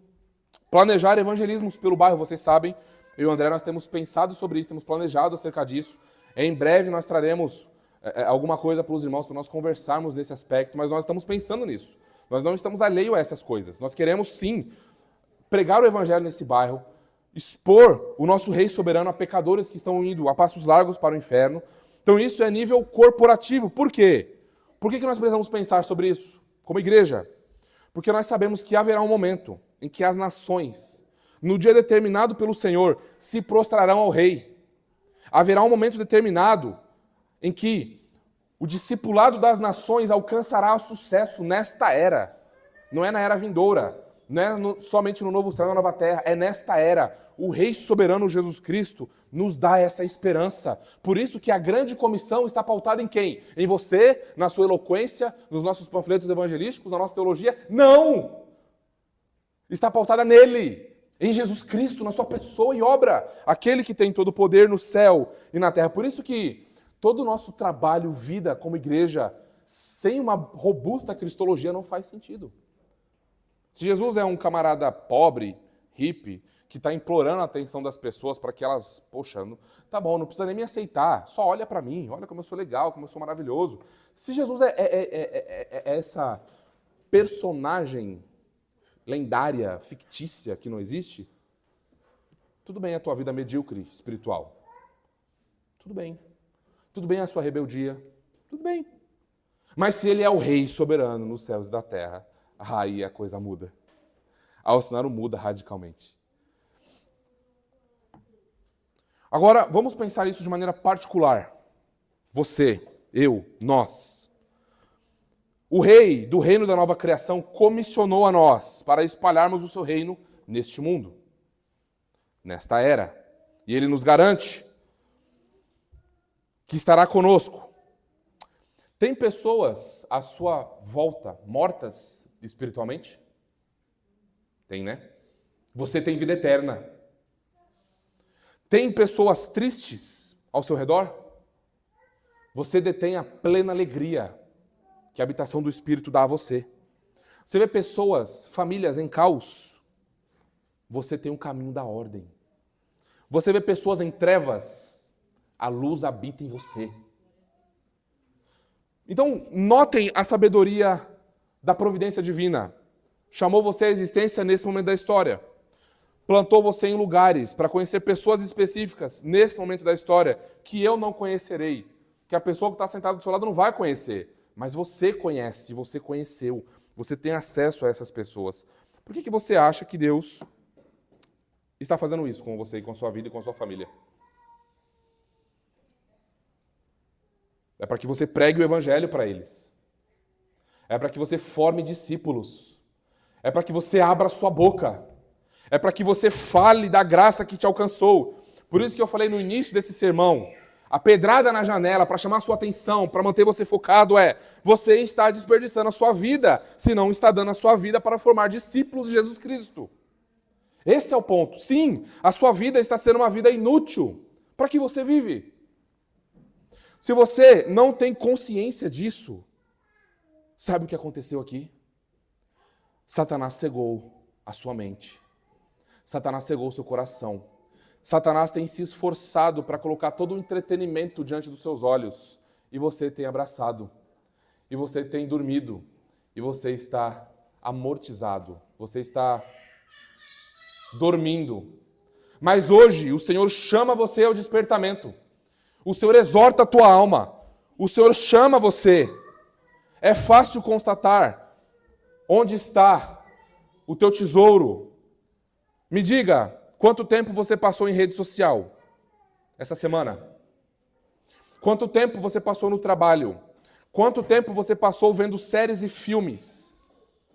planejar evangelismos pelo bairro, vocês sabem, eu e o André nós temos pensado sobre isso, temos planejado acerca disso. Em breve nós traremos alguma coisa para os irmãos, para nós conversarmos nesse aspecto, mas nós estamos pensando nisso. Nós não estamos alheios a essas coisas. Nós queremos, sim, pregar o evangelho nesse bairro, expor o nosso rei soberano a pecadores que estão indo a passos largos para o inferno. Então isso é nível corporativo. Por quê? Por que nós precisamos pensar sobre isso como igreja? Porque nós sabemos que haverá um momento em que as nações, no dia determinado pelo Senhor, se prostrarão ao rei. Haverá um momento determinado em que o discipulado das nações alcançará sucesso nesta era. Não é na era vindoura, não é somente no novo céu e na nova terra, é nesta era. O Rei soberano Jesus Cristo nos dá essa esperança. Por isso que a grande comissão está pautada em quem? Em você, na sua eloquência, nos nossos panfletos evangelísticos, na nossa teologia? Não! Está pautada nele, em Jesus Cristo, na sua pessoa e obra. Aquele que tem todo o poder no céu e na terra. Por isso que todo o nosso trabalho, vida como igreja, sem uma robusta cristologia, não faz sentido. Se Jesus é um camarada pobre, hippie, que está implorando a atenção das pessoas para que elas, poxa, tá bom, não precisa nem me aceitar, só olha para mim, olha como eu sou legal, como eu sou maravilhoso. Se Jesus é essa personagem lendária, fictícia, que não existe, tudo bem a tua vida medíocre espiritual. Tudo bem. Tudo bem a sua rebeldia. Tudo bem. Mas se ele é o rei soberano nos céus e da terra, aí a coisa muda. O cenário muda radicalmente. Agora, vamos pensar isso de maneira particular. Você, eu, nós. O rei do reino da nova criação comissionou a nós para espalharmos o seu reino neste mundo, nesta era. E ele nos garante que estará conosco. Tem pessoas à sua volta mortas espiritualmente? Tem, né? Você tem vida eterna. Tem pessoas tristes ao seu redor? Você detém a plena alegria que a habitação do Espírito dá a você. Você vê pessoas, famílias em caos? Você tem um caminho da ordem. Você vê pessoas em trevas? A luz habita em você. Então, notem a sabedoria da providência divina. Chamou você à existência nesse momento da história. Plantou você em lugares para conhecer pessoas específicas nesse momento da história que eu não conhecerei, que a pessoa que está sentada do seu lado não vai conhecer, mas você conhece, você conheceu, você tem acesso a essas pessoas. Por que você acha que Deus está fazendo isso com você e com a sua vida e com a sua família? É para que você pregue o evangelho para eles. É para que você forme discípulos. É para que você abra a sua boca. É para que você fale da graça que te alcançou. Por isso que eu falei no início desse sermão, a pedrada na janela para chamar a sua atenção, para manter você focado você está desperdiçando a sua vida, se não está dando a sua vida para formar discípulos de Jesus Cristo. Esse é o ponto. Sim, a sua vida está sendo uma vida inútil. Para que você vive? Se você não tem consciência disso, sabe o que aconteceu aqui? Satanás cegou a sua mente. Satanás cegou o seu coração. Satanás tem se esforçado para colocar todo o entretenimento diante dos seus olhos. E você tem abraçado. E você tem dormido. E você está amortizado. Você está dormindo. Mas hoje o Senhor chama você ao despertamento. O Senhor exorta a tua alma. O Senhor chama você. É fácil constatar onde está o teu tesouro. Me diga, quanto tempo você passou em rede social essa semana? Quanto tempo você passou no trabalho? Quanto tempo você passou vendo séries e filmes?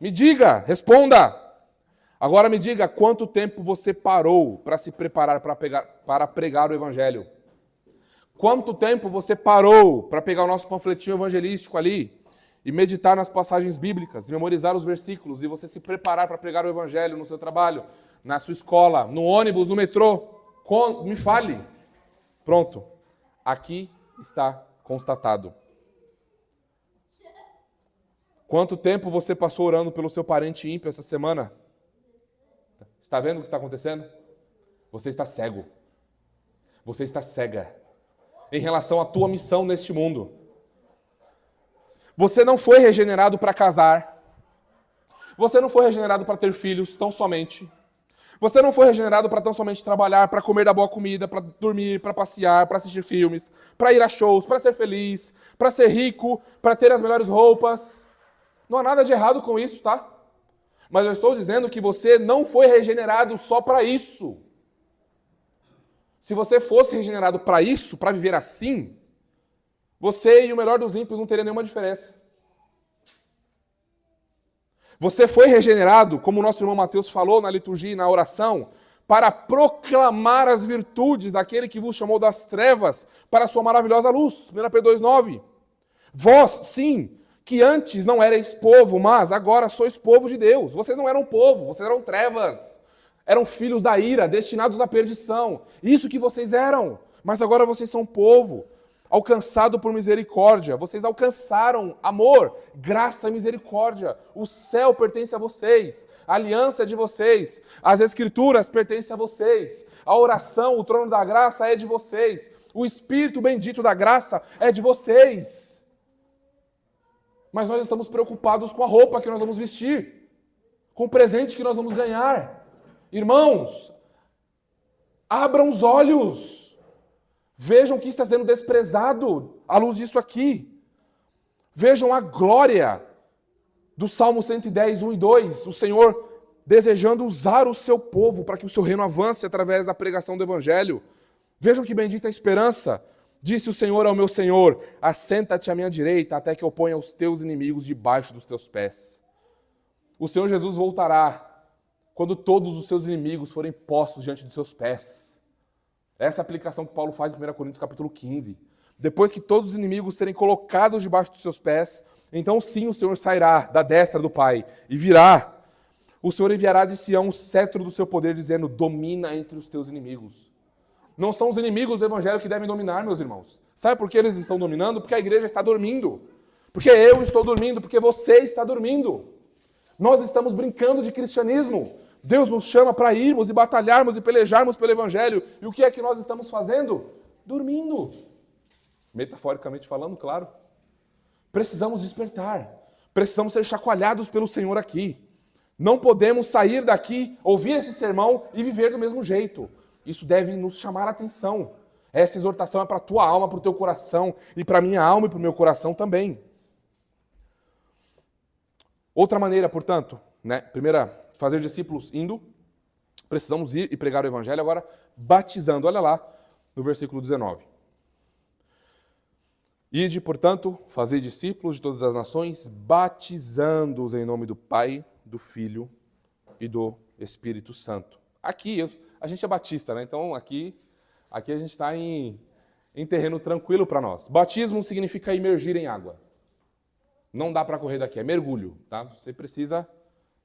Me diga, responda. Agora me diga, quanto tempo você parou para se preparar para pregar o evangelho? Quanto tempo você parou para pegar o nosso panfletinho evangelístico ali e meditar nas passagens bíblicas, memorizar os versículos e você se preparar para pregar o evangelho no seu trabalho, na sua escola, no ônibus, no metrô? Me fale. Pronto. Aqui está constatado. Quanto tempo você passou orando pelo seu parente ímpio essa semana? Está vendo o que está acontecendo? Você está cego. Você está cega em relação à tua missão neste mundo. Você não foi regenerado para casar. Você não foi regenerado para ter filhos, tão somente. Você não foi regenerado para tão somente trabalhar, para comer da boa comida, para dormir, para passear, para assistir filmes, para ir a shows, para ser feliz, para ser rico, para ter as melhores roupas. Não há nada de errado com isso, tá? Mas eu estou dizendo que você não foi regenerado só para isso. Se você fosse regenerado para isso, para viver assim, você e o melhor dos ímpios não teriam nenhuma diferença. Você foi regenerado, como o nosso irmão Mateus falou na liturgia e na oração, para proclamar as virtudes daquele que vos chamou das trevas para a sua maravilhosa luz. 1 Pedro 2,9. Vós, sim, que antes não erais povo, mas agora sois povo de Deus. Vocês não eram povo, vocês eram trevas. Eram filhos da ira, destinados à perdição. Isso que vocês eram. Mas agora vocês são povo, alcançado por misericórdia. Vocês alcançaram amor, graça e misericórdia. O céu pertence a vocês. A aliança é de vocês. As escrituras pertencem a vocês. A oração, o trono da graça é de vocês. O Espírito bendito da graça é de vocês. Mas nós estamos preocupados com a roupa que nós vamos vestir, com o presente que nós vamos ganhar. Irmãos, abram os olhos. Vejam o que está sendo desprezado à luz disso aqui. Vejam a glória do Salmo 110, 1 e 2. O Senhor desejando usar o seu povo para que o seu reino avance através da pregação do Evangelho. Vejam que bendita a esperança. Disse o Senhor ao meu Senhor, assenta-te à minha direita até que eu ponha os teus inimigos debaixo dos teus pés. O Senhor Jesus voltará quando todos os seus inimigos forem postos diante dos seus pés. Essa é a aplicação que Paulo faz em 1 Coríntios capítulo 15. Depois que todos os inimigos serem colocados debaixo dos seus pés, então sim o Senhor sairá da destra do Pai e virá. O Senhor enviará de Sião o cetro do seu poder, dizendo, domina entre os teus inimigos. Não são os inimigos do Evangelho que devem dominar, meus irmãos. Sabe por que eles estão dominando? Porque a igreja está dormindo. Porque eu estou dormindo, porque você está dormindo. Nós estamos brincando de cristianismo. Deus nos chama para irmos e batalharmos e pelejarmos pelo Evangelho. E o que é que nós estamos fazendo? Dormindo. Metaforicamente falando, claro. Precisamos despertar. Precisamos ser chacoalhados pelo Senhor aqui. Não podemos sair daqui, ouvir esse sermão e viver do mesmo jeito. Isso deve nos chamar a atenção. Essa exortação é para a tua alma, para o teu coração, e para a minha alma e para o meu coração também. Outra maneira, portanto, 1 fazer discípulos indo, precisamos ir e pregar o evangelho, agora batizando. Olha lá no versículo 19. Ide, portanto, fazei discípulos de todas as nações, batizando-os em nome do Pai, do Filho e do Espírito Santo. Aqui, a gente é batista, né? Então aqui a gente está em terreno tranquilo para nós. Batismo significa imergir em água. Não dá para correr daqui, é mergulho, tá? Você precisa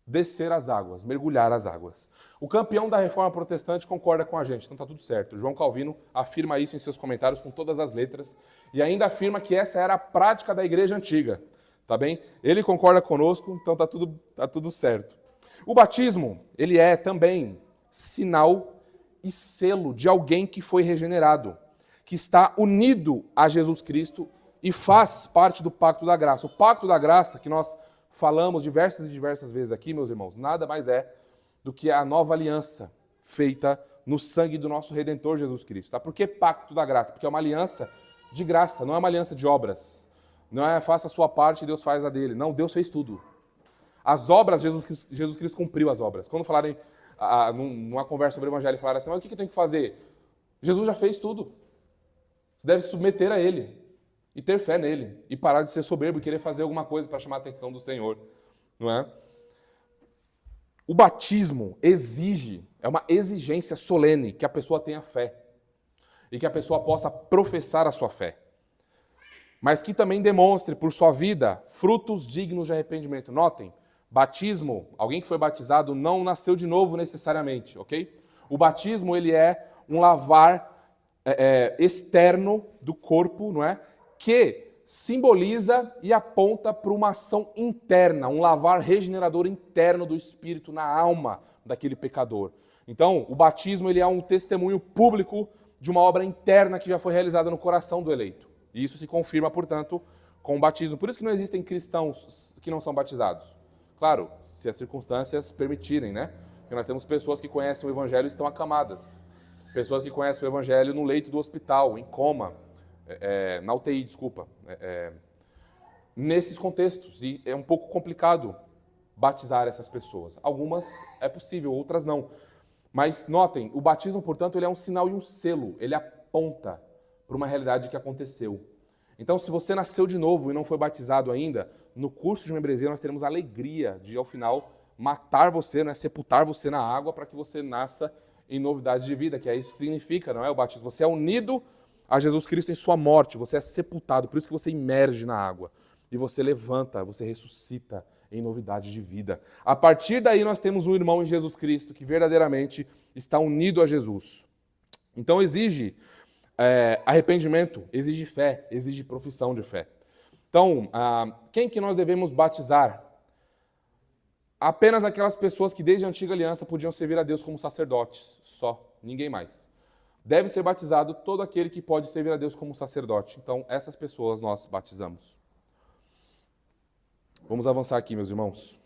descer as águas, mergulhar as águas. O campeão da Reforma Protestante concorda com a gente, então está tudo certo. João Calvino afirma isso em seus comentários com todas as letras e ainda afirma que essa era a prática da igreja antiga, tá bem? Ele concorda conosco, então tá tudo certo. O batismo, ele é também sinal e selo de alguém que foi regenerado, que está unido a Jesus Cristo e faz parte do pacto da graça. O pacto da graça, que nós falamos diversas e diversas vezes aqui, meus irmãos, nada mais é do que a nova aliança feita no sangue do nosso Redentor Jesus Cristo. Tá? Por que pacto da graça? Porque é uma aliança de graça, não é uma aliança de obras. Não é faça a sua parte e Deus faz a dele. Não, Deus fez tudo. As obras, Jesus Cristo cumpriu as obras. Quando falarem numa conversa sobre o evangelho, falaram assim, mas o que eu tenho que fazer? Jesus já fez tudo. Você deve se submeter a ele e ter fé nele, e parar de ser soberbo e querer fazer alguma coisa para chamar a atenção do Senhor, não é? O batismo é uma exigência solene que a pessoa tenha fé, e que a pessoa possa professar a sua fé, mas que também demonstre por sua vida frutos dignos de arrependimento. Notem, batismo, alguém que foi batizado não nasceu de novo necessariamente, ok? O batismo, ele é um lavar externo do corpo, não é? Que simboliza e aponta para uma ação interna, um lavar regenerador interno do espírito na alma daquele pecador. Então, o batismo ele é um testemunho público de uma obra interna que já foi realizada no coração do eleito. E isso se confirma, portanto, com o batismo. Por isso que não existem cristãos que não são batizados. Claro, se as circunstâncias permitirem, né? Porque nós temos pessoas que conhecem o evangelho e estão acamadas. Pessoas que conhecem o evangelho no leito do hospital, em coma, na UTI, desculpa. Nesses contextos, e é um pouco complicado batizar essas pessoas. Algumas é possível, outras não. Mas notem, o batismo, portanto, ele é um sinal e um selo. Ele aponta para uma realidade que aconteceu. Então, se você nasceu de novo e não foi batizado ainda, no curso de membresia nós teremos a alegria de, ao final, matar você, né, sepultar você na água para que você nasça em novidade de vida, que é isso que significa, não é, o batismo. Você é unido a Jesus Cristo em sua morte, você é sepultado, por isso que você imerge na água. E você levanta, você ressuscita em novidade de vida. A partir daí nós temos um irmão em Jesus Cristo que verdadeiramente está unido a Jesus. Então exige arrependimento, exige fé, exige profissão de fé. Então, quem que nós devemos batizar? Apenas aquelas pessoas que desde a antiga aliança podiam servir a Deus como sacerdotes, só, ninguém mais. Deve ser batizado todo aquele que pode servir a Deus como sacerdote. Então, essas pessoas nós batizamos. Vamos avançar aqui, meus irmãos.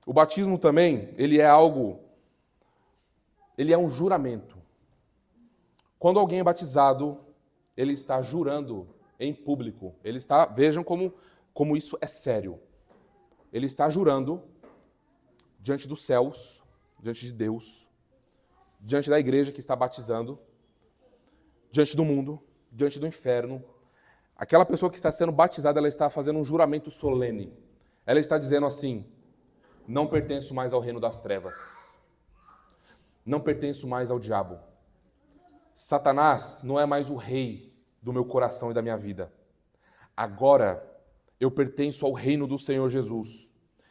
O batismo também, ele é um juramento. Quando alguém é batizado, ele está jurando em público. Vejam como isso é sério. Ele está jurando diante dos céus, diante de Deus, diante da igreja que está batizando, diante do mundo, diante do inferno. Aquela pessoa que está sendo batizada, ela está fazendo um juramento solene. Ela está dizendo assim: não pertenço mais ao reino das trevas. Não pertenço mais ao diabo. Satanás não é mais o rei do meu coração e da minha vida. Agora eu pertenço ao reino do Senhor Jesus.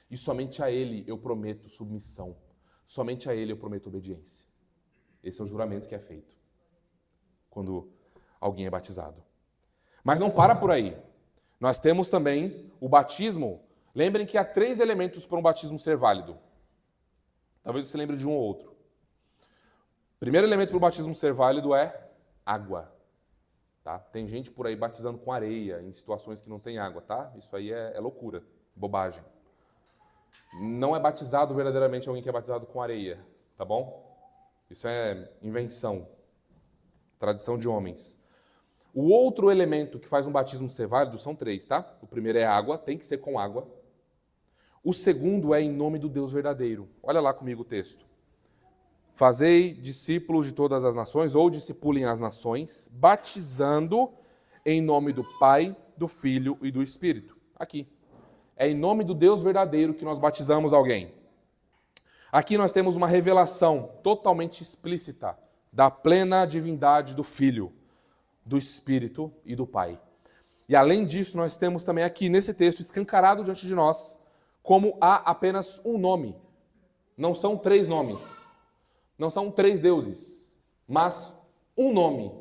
E somente a Ele eu prometo submissão. Somente a Ele eu prometo obediência. Esse é o juramento que é feito quando alguém é batizado. Mas não para por aí. Nós temos também o batismo. Lembrem que há 3 elementos para um batismo ser válido. Talvez você lembre de um ou outro. O primeiro elemento para o batismo ser válido é água. Tá? Tem gente por aí batizando com areia em situações que não tem água, tá? Isso aí é loucura, bobagem. Não é batizado verdadeiramente alguém que é batizado com areia, tá bom? Isso é invenção, tradição de homens. O outro elemento que faz um batismo ser válido são 3, tá? O primeiro é água, tem que ser com água. O segundo é em nome do Deus verdadeiro. Olha lá comigo o texto. Fazei discípulos de todas as nações, ou discipulem as nações, batizando em nome do Pai, do Filho e do Espírito. Aqui. É em nome do Deus verdadeiro que nós batizamos alguém. Aqui nós temos uma revelação totalmente explícita da plena divindade do Filho, do Espírito e do Pai. E além disso, nós temos também aqui nesse texto escancarado diante de nós como há apenas um nome. Não são 3 nomes. Não são 3 deuses. Mas um nome.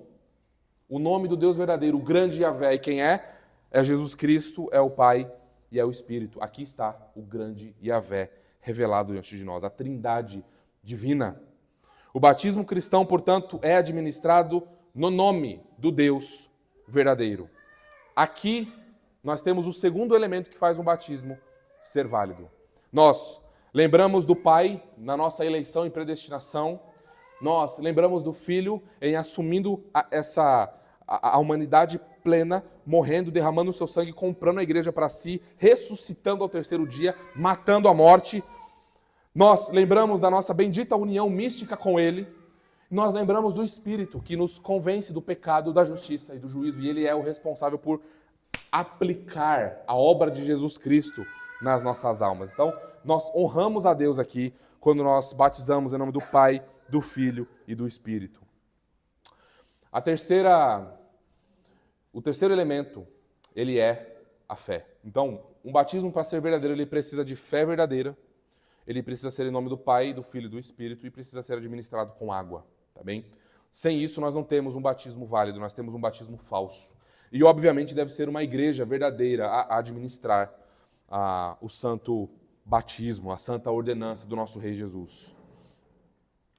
O nome do Deus verdadeiro, o grande Yahvé. E quem é? É Jesus Cristo, é o Pai e é o Espírito. Aqui está o grande Yahvé revelado diante de nós, a trindade divina. O batismo cristão, portanto, é administrado no nome do Deus verdadeiro. Aqui nós temos o segundo elemento que faz um batismo ser válido. Nós lembramos do Pai na nossa eleição e predestinação. Nós lembramos do Filho em assumindo a humanidade plena, morrendo, derramando o seu sangue, comprando a igreja para si, ressuscitando ao 3º dia, matando a morte. Nós lembramos da nossa bendita união mística com Ele. Nós lembramos do Espírito, que nos convence do pecado, da justiça e do juízo. E Ele é o responsável por aplicar a obra de Jesus Cristo nas nossas almas. Então, nós honramos a Deus aqui quando nós batizamos em nome do Pai, do Filho e do Espírito. O terceiro elemento, ele é a fé. Então, um batismo para ser verdadeiro, ele precisa de fé verdadeira, ele precisa ser em nome do Pai, do Filho e do Espírito e precisa ser administrado com água, tá bem? Sem isso, nós não temos um batismo válido, nós temos um batismo falso. E, obviamente, deve ser uma igreja verdadeira a administrar o santo batismo, a santa ordenança do nosso Rei Jesus.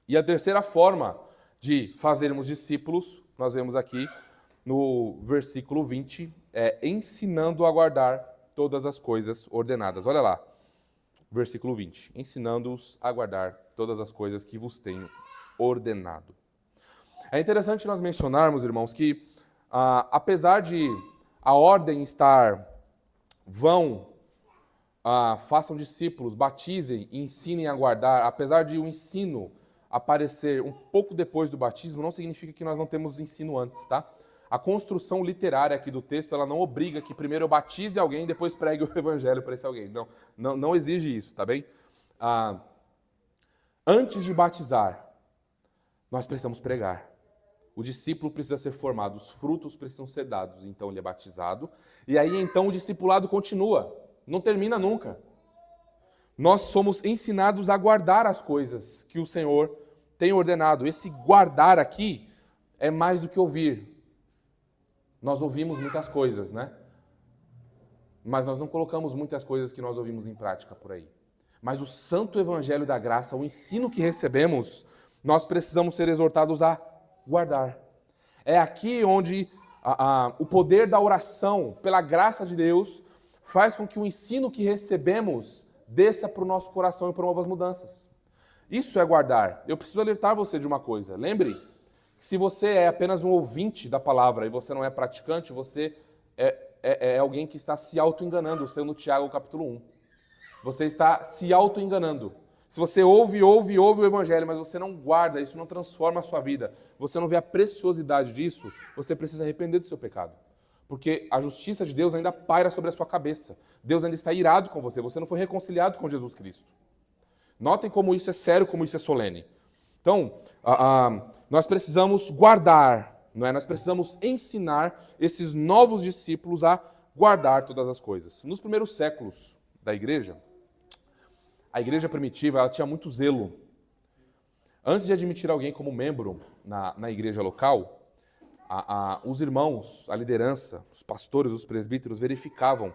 E a terceira forma de fazermos discípulos, nós vemos aqui no versículo 20, é ensinando a guardar todas as coisas ordenadas. Olha lá, versículo 20. Ensinando-os a guardar todas as coisas que vos tenho ordenado. É interessante nós mencionarmos, irmãos, que apesar de a ordem estar façam discípulos, batizem e ensinem a guardar, apesar de o ensino aparecer um pouco depois do batismo, não significa que nós não temos ensino antes, tá? A construção literária aqui do texto, ela não obriga que primeiro eu batize alguém e depois pregue o evangelho para esse alguém. Não exige isso, tá bem? Antes de batizar, nós precisamos pregar. O discípulo precisa ser formado, os frutos precisam ser dados. Então ele é batizado. E aí então o discipulado continua. Não termina nunca. Nós somos ensinados a guardar as coisas que o Senhor tem ordenado. Esse guardar aqui é mais do que ouvir. Nós ouvimos muitas coisas, né? Mas nós não colocamos muitas coisas que nós ouvimos em prática por aí. Mas o santo evangelho da graça, o ensino que recebemos, nós precisamos ser exortados a guardar. É aqui onde o poder da oração, pela graça de Deus, faz com que o ensino que recebemos desça para o nosso coração e promova as mudanças. Isso é guardar. Eu preciso alertar você de uma coisa. Lembre que se você é apenas um ouvinte da palavra e você não é praticante, você é alguém que está se auto-enganando, sendo Tiago capítulo 1. Você está se auto-enganando. Se você ouve o evangelho, mas você não guarda, isso não transforma a sua vida, você não vê a preciosidade disso, você precisa arrepender do seu pecado. Porque a justiça de Deus ainda paira sobre a sua cabeça. Deus ainda está irado com você. Você não foi reconciliado com Jesus Cristo. Notem como isso é sério, como isso é solene. Então, nós precisamos guardar, não é? Nós precisamos ensinar esses novos discípulos a guardar todas as coisas. Nos primeiros séculos da igreja, a igreja primitiva ela tinha muito zelo. Antes de admitir alguém como membro na igreja local, os irmãos, a liderança, os pastores, os presbíteros verificavam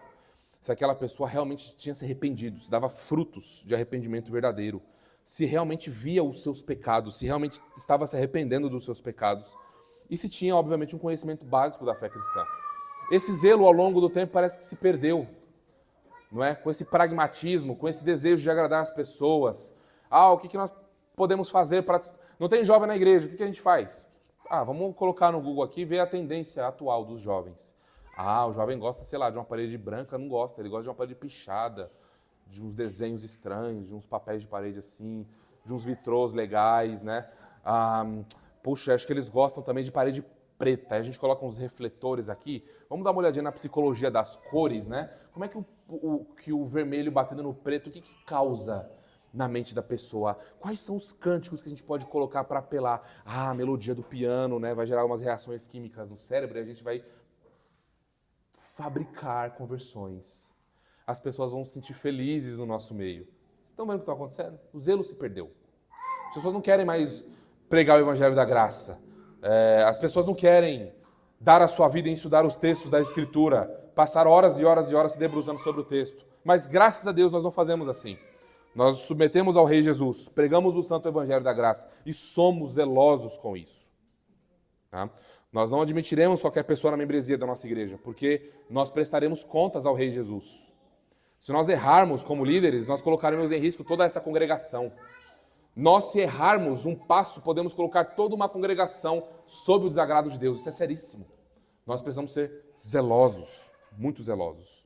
se aquela pessoa realmente tinha se arrependido, se dava frutos de arrependimento verdadeiro, se realmente via os seus pecados, se realmente estava se arrependendo dos seus pecados e se tinha, obviamente, um conhecimento básico da fé cristã. Esse zelo, ao longo do tempo, parece que se perdeu, não é? Com esse pragmatismo, com esse desejo de agradar as pessoas. O que nós podemos fazer para... Não tem jovem na igreja, o que a gente faz? Vamos colocar no Google aqui e ver a tendência atual dos jovens. O jovem gosta, sei lá, de uma parede branca, não gosta, ele gosta de uma parede pichada, de uns desenhos estranhos, de uns papéis de parede assim, de uns vitrôs legais, né? Puxa, acho que eles gostam também de parede preta. Aí a gente coloca uns refletores aqui. Vamos dar uma olhadinha na psicologia das cores, né? Como é que o vermelho batendo no preto, o que causa na mente da pessoa? Quais são os cânticos que a gente pode colocar para apelar? A melodia do piano, né? Vai gerar umas reações químicas no cérebro e a gente vai fabricar conversões. As pessoas vão se sentir felizes no nosso meio. Vocês estão vendo o que está acontecendo? O zelo se perdeu. As pessoas não querem mais pregar o evangelho da graça. As pessoas não querem dar a sua vida em estudar os textos da Escritura, passar horas e horas e horas se debruçando sobre o texto. Mas graças a Deus nós não fazemos assim. Nós nos submetemos ao Rei Jesus, pregamos o santo evangelho da graça e somos zelosos com isso. Tá? Nós não admitiremos qualquer pessoa na membresia da nossa igreja, porque nós prestaremos contas ao Rei Jesus. Se nós errarmos como líderes, nós colocaremos em risco toda essa congregação. Nós, se errarmos um passo, podemos colocar toda uma congregação sob o desagrado de Deus. Isso é seríssimo. Nós precisamos ser zelosos, muito zelosos.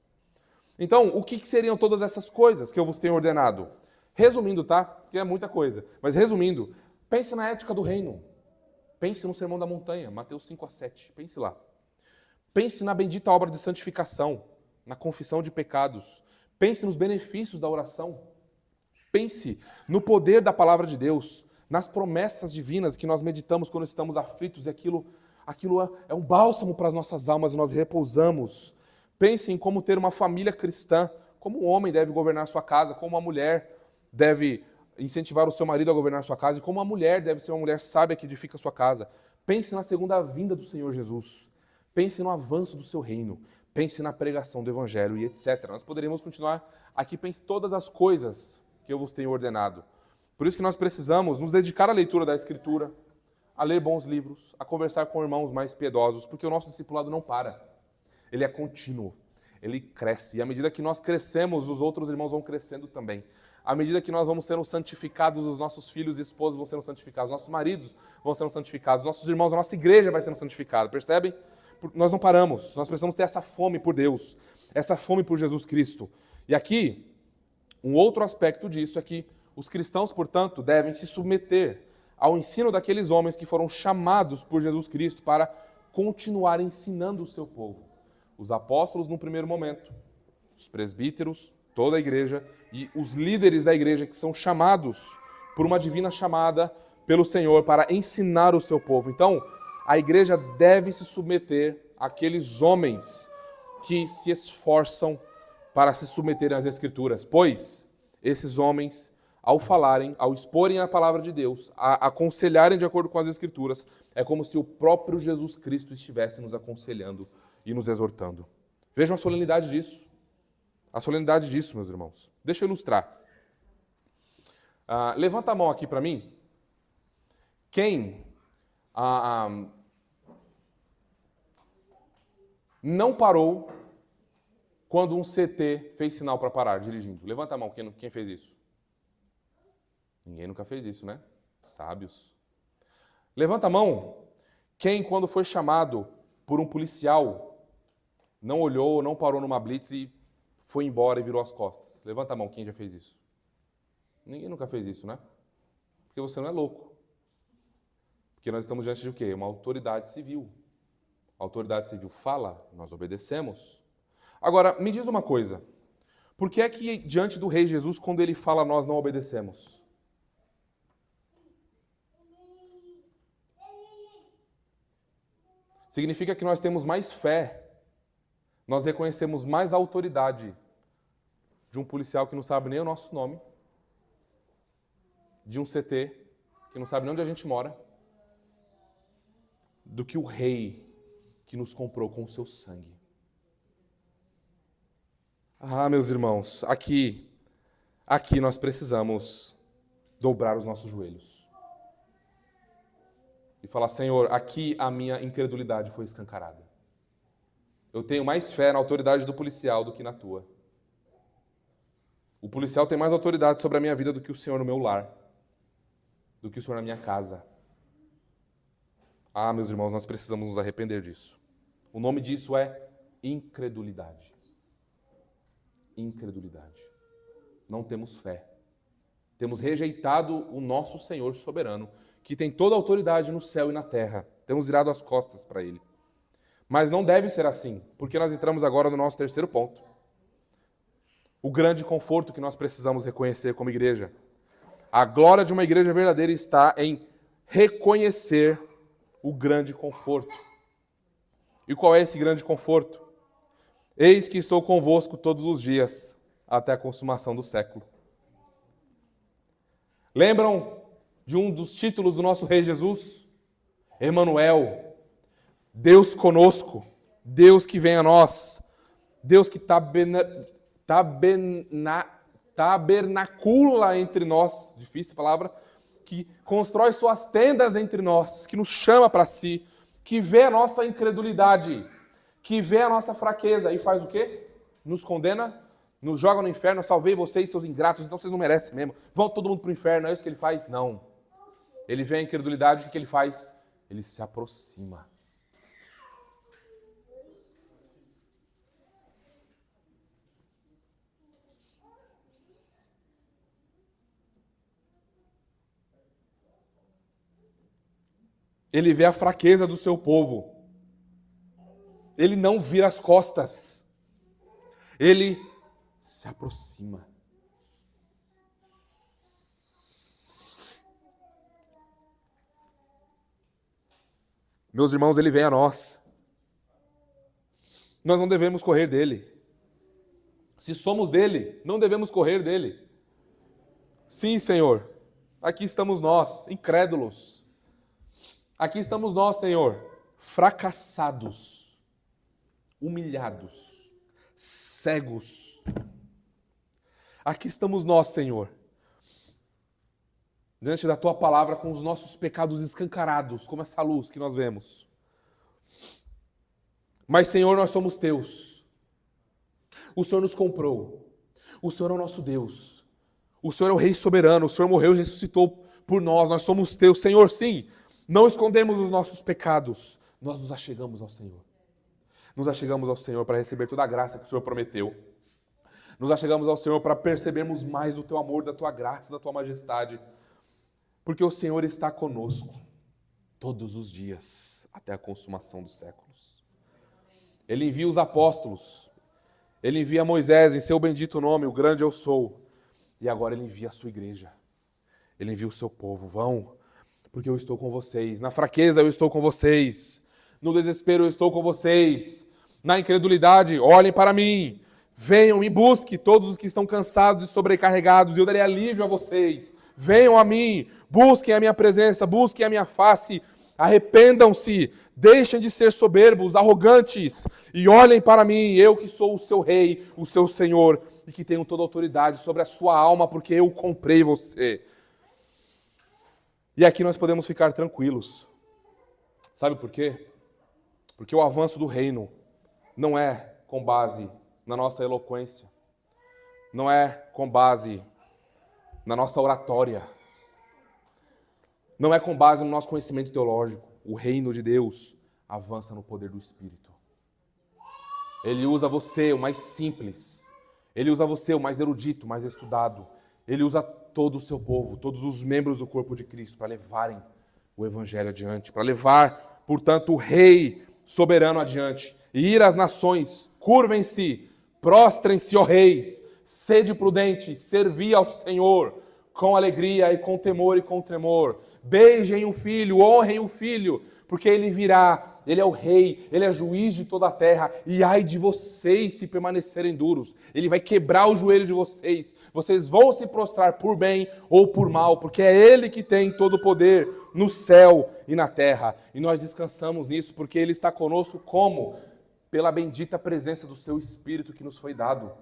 Então, o que seriam todas essas coisas que eu vos tenho ordenado? Resumindo, tá? Porque é muita coisa. Mas resumindo, pense na ética do reino. Pense no Sermão da Montanha, Mateus 5-7. Pense lá. Pense na bendita obra de santificação, na confissão de pecados. Pense nos benefícios da oração. Pense no poder da palavra de Deus, nas promessas divinas que nós meditamos quando estamos aflitos, e aquilo é um bálsamo para as nossas almas e nós repousamos. Pense em como ter uma família cristã, como um homem deve governar sua casa, como uma mulher deve incentivar o seu marido a governar sua casa, e como uma mulher deve ser uma mulher sábia que edifica sua casa. Pense na segunda vinda do Senhor Jesus. Pense no avanço do seu reino. Pense na pregação do Evangelho e etc. Nós poderíamos continuar aqui, pense todas as coisas que eu vos tenho ordenado. Por isso que nós precisamos nos dedicar à leitura da Escritura, a ler bons livros, a conversar com irmãos mais piedosos, porque o nosso discipulado não para. Ele é contínuo, ele cresce. E à medida que nós crescemos, os outros irmãos vão crescendo também. À medida que nós vamos sendo santificados, os nossos filhos e esposas vão sendo santificados, nossos maridos vão sendo santificados, nossos irmãos, a nossa igreja vai sendo santificada, percebem? Nós não paramos, nós precisamos ter essa fome por Deus, essa fome por Jesus Cristo. E aqui, um outro aspecto disso é que os cristãos, portanto, devem se submeter ao ensino daqueles homens que foram chamados por Jesus Cristo para continuar ensinando o seu povo. Os apóstolos no primeiro momento, os presbíteros, toda a igreja e os líderes da igreja que são chamados por uma divina chamada pelo Senhor para ensinar o seu povo. Então, a igreja deve se submeter àqueles homens que se esforçam para se submeterem às Escrituras, pois esses homens, ao falarem, ao exporem a palavra de Deus, a aconselharem de acordo com as Escrituras, é como se o próprio Jesus Cristo estivesse nos aconselhando e nos exortando. Vejam a solenidade disso. A solenidade disso, meus irmãos. Deixa eu ilustrar. Levanta a mão aqui para mim. Quem não parou quando um CT fez sinal para parar dirigindo? Levanta a mão, quem fez isso? Ninguém nunca fez isso, né? Sábios. Levanta a mão quem, quando foi chamado por um policial, não olhou, não parou numa blitz e foi embora e virou as costas. Levanta a mão quem já fez isso. Ninguém nunca fez isso, né? Porque você não é louco. Porque nós estamos diante de o quê? Uma autoridade civil. A autoridade civil fala, nós obedecemos. Agora, me diz uma coisa. Por que é que diante do Rei Jesus, quando ele fala, nós não obedecemos? Significa que nós temos mais fé, nós reconhecemos mais a autoridade de um policial que não sabe nem o nosso nome, de um CT que não sabe nem onde a gente mora, do que o Rei que nos comprou com o seu sangue. Meus irmãos, aqui nós precisamos dobrar os nossos joelhos e falar: Senhor, aqui a minha incredulidade foi escancarada. Eu tenho mais fé na autoridade do policial do que na tua. O policial tem mais autoridade sobre a minha vida do que o Senhor no meu lar, do que o Senhor na minha casa. Meus irmãos, nós precisamos nos arrepender disso. O nome disso é incredulidade. Incredulidade. não temos fé. Temos rejeitado o nosso Senhor soberano, que tem toda a autoridade no céu e na terra. Temos virado as costas para Ele. Mas não deve ser assim, porque nós entramos agora no nosso terceiro ponto. O grande conforto que nós precisamos reconhecer como igreja. A glória de uma igreja verdadeira está em reconhecer o grande conforto. E qual é esse grande conforto? Eis que estou convosco todos os dias, até a consumação do século. Lembram de um dos títulos do nosso Rei Jesus? Emanuel, Deus conosco, Deus que vem a nós, Deus que tabernacula entre nós, difícil palavra, que constrói suas tendas entre nós, que nos chama para si, que vê a nossa incredulidade, que vê a nossa fraqueza e faz o quê? Nos condena, nos joga no inferno. Eu salvei vocês, seus ingratos, então vocês não merecem mesmo. Vão todo mundo para o inferno, é isso que ele faz? Não. Ele vê a incredulidade, o que ele faz? Ele se aproxima. Ele vê a fraqueza do seu povo. Ele não vira as costas. Ele se aproxima. Meus irmãos, ele vem a nós. Nós não devemos correr dele. Se somos dele, não devemos correr dele. Sim, Senhor, aqui estamos nós, incrédulos. Aqui estamos nós, Senhor, fracassados, humilhados, cegos. Aqui estamos nós, Senhor, diante da Tua palavra com os nossos pecados escancarados, como essa luz que nós vemos. Mas, Senhor, nós somos Teus. O Senhor nos comprou. O Senhor é o nosso Deus. O Senhor é o Rei soberano. O Senhor morreu e ressuscitou por nós. Nós somos Teus. Senhor, sim, não escondemos os nossos pecados. Nós nos achegamos ao Senhor. Nos achegamos ao Senhor para receber toda a graça que o Senhor prometeu. Nos achegamos ao Senhor para percebermos mais do Teu amor, da Tua graça, da Tua majestade. Porque o Senhor está conosco todos os dias, até a consumação dos séculos. Ele envia os apóstolos. Ele envia Moisés em seu bendito nome, o grande eu sou. E agora ele envia a sua igreja. Ele envia o seu povo. Vão, porque eu estou com vocês. Na fraqueza eu estou com vocês. No desespero eu estou com vocês. Na incredulidade, olhem para mim. Venham, me busquem todos os que estão cansados e sobrecarregados, e eu darei alívio a vocês. Venham a mim, busquem a minha presença, busquem a minha face, arrependam-se, deixem de ser soberbos, arrogantes, e olhem para mim, eu que sou o seu rei, o seu Senhor, e que tenho toda a autoridade sobre a sua alma, porque eu comprei você. E aqui nós podemos ficar tranquilos. Sabe por quê? Porque o avanço do reino não é com base na nossa eloquência, não é com base na nossa oratória, não é com base no nosso conhecimento teológico. O reino de Deus avança no poder do Espírito. Ele usa você, o mais simples. Ele usa você, o mais erudito, o mais estudado. Ele usa todo o seu povo, todos os membros do corpo de Cristo, para levarem o Evangelho adiante, para levar, portanto, o Rei soberano adiante. E ir às nações, curvem-se, prostrem-se, ó reis, sede prudente, servi ao Senhor com alegria e com temor e com tremor. Beijem o filho, honrem o filho, porque ele virá, ele é o rei, ele é juiz de toda a terra, e ai de vocês se permanecerem duros. Ele vai quebrar o joelho de vocês. Vocês vão se prostrar por bem ou por mal, porque é ele que tem todo o poder no céu e na terra. E nós descansamos nisso, porque ele está conosco como? Pela bendita presença do seu Espírito que nos foi dado.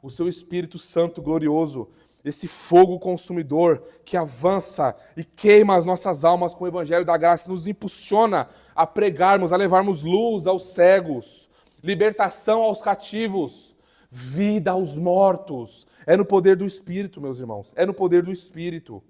O seu Espírito Santo glorioso, esse fogo consumidor que avança e queima as nossas almas com o Evangelho da graça, nos impulsiona a pregarmos, a levarmos luz aos cegos, libertação aos cativos, vida aos mortos. É no poder do Espírito, meus irmãos, é no poder do Espírito.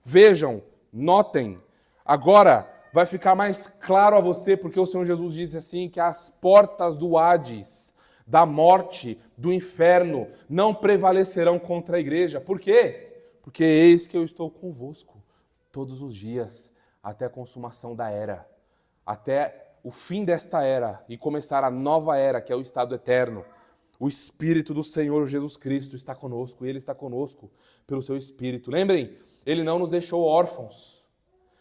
Vejam, notem, agora vai ficar mais claro a você, porque o Senhor Jesus disse assim, que as portas do Hades, da morte, do inferno, não prevalecerão contra a igreja. Por quê? Porque eis que eu estou convosco todos os dias, até a consumação da era, até o fim desta era e começar a nova era, que é o estado eterno. O Espírito do Senhor Jesus Cristo está conosco, e Ele está conosco pelo seu Espírito. Lembrem, Ele não nos deixou órfãos.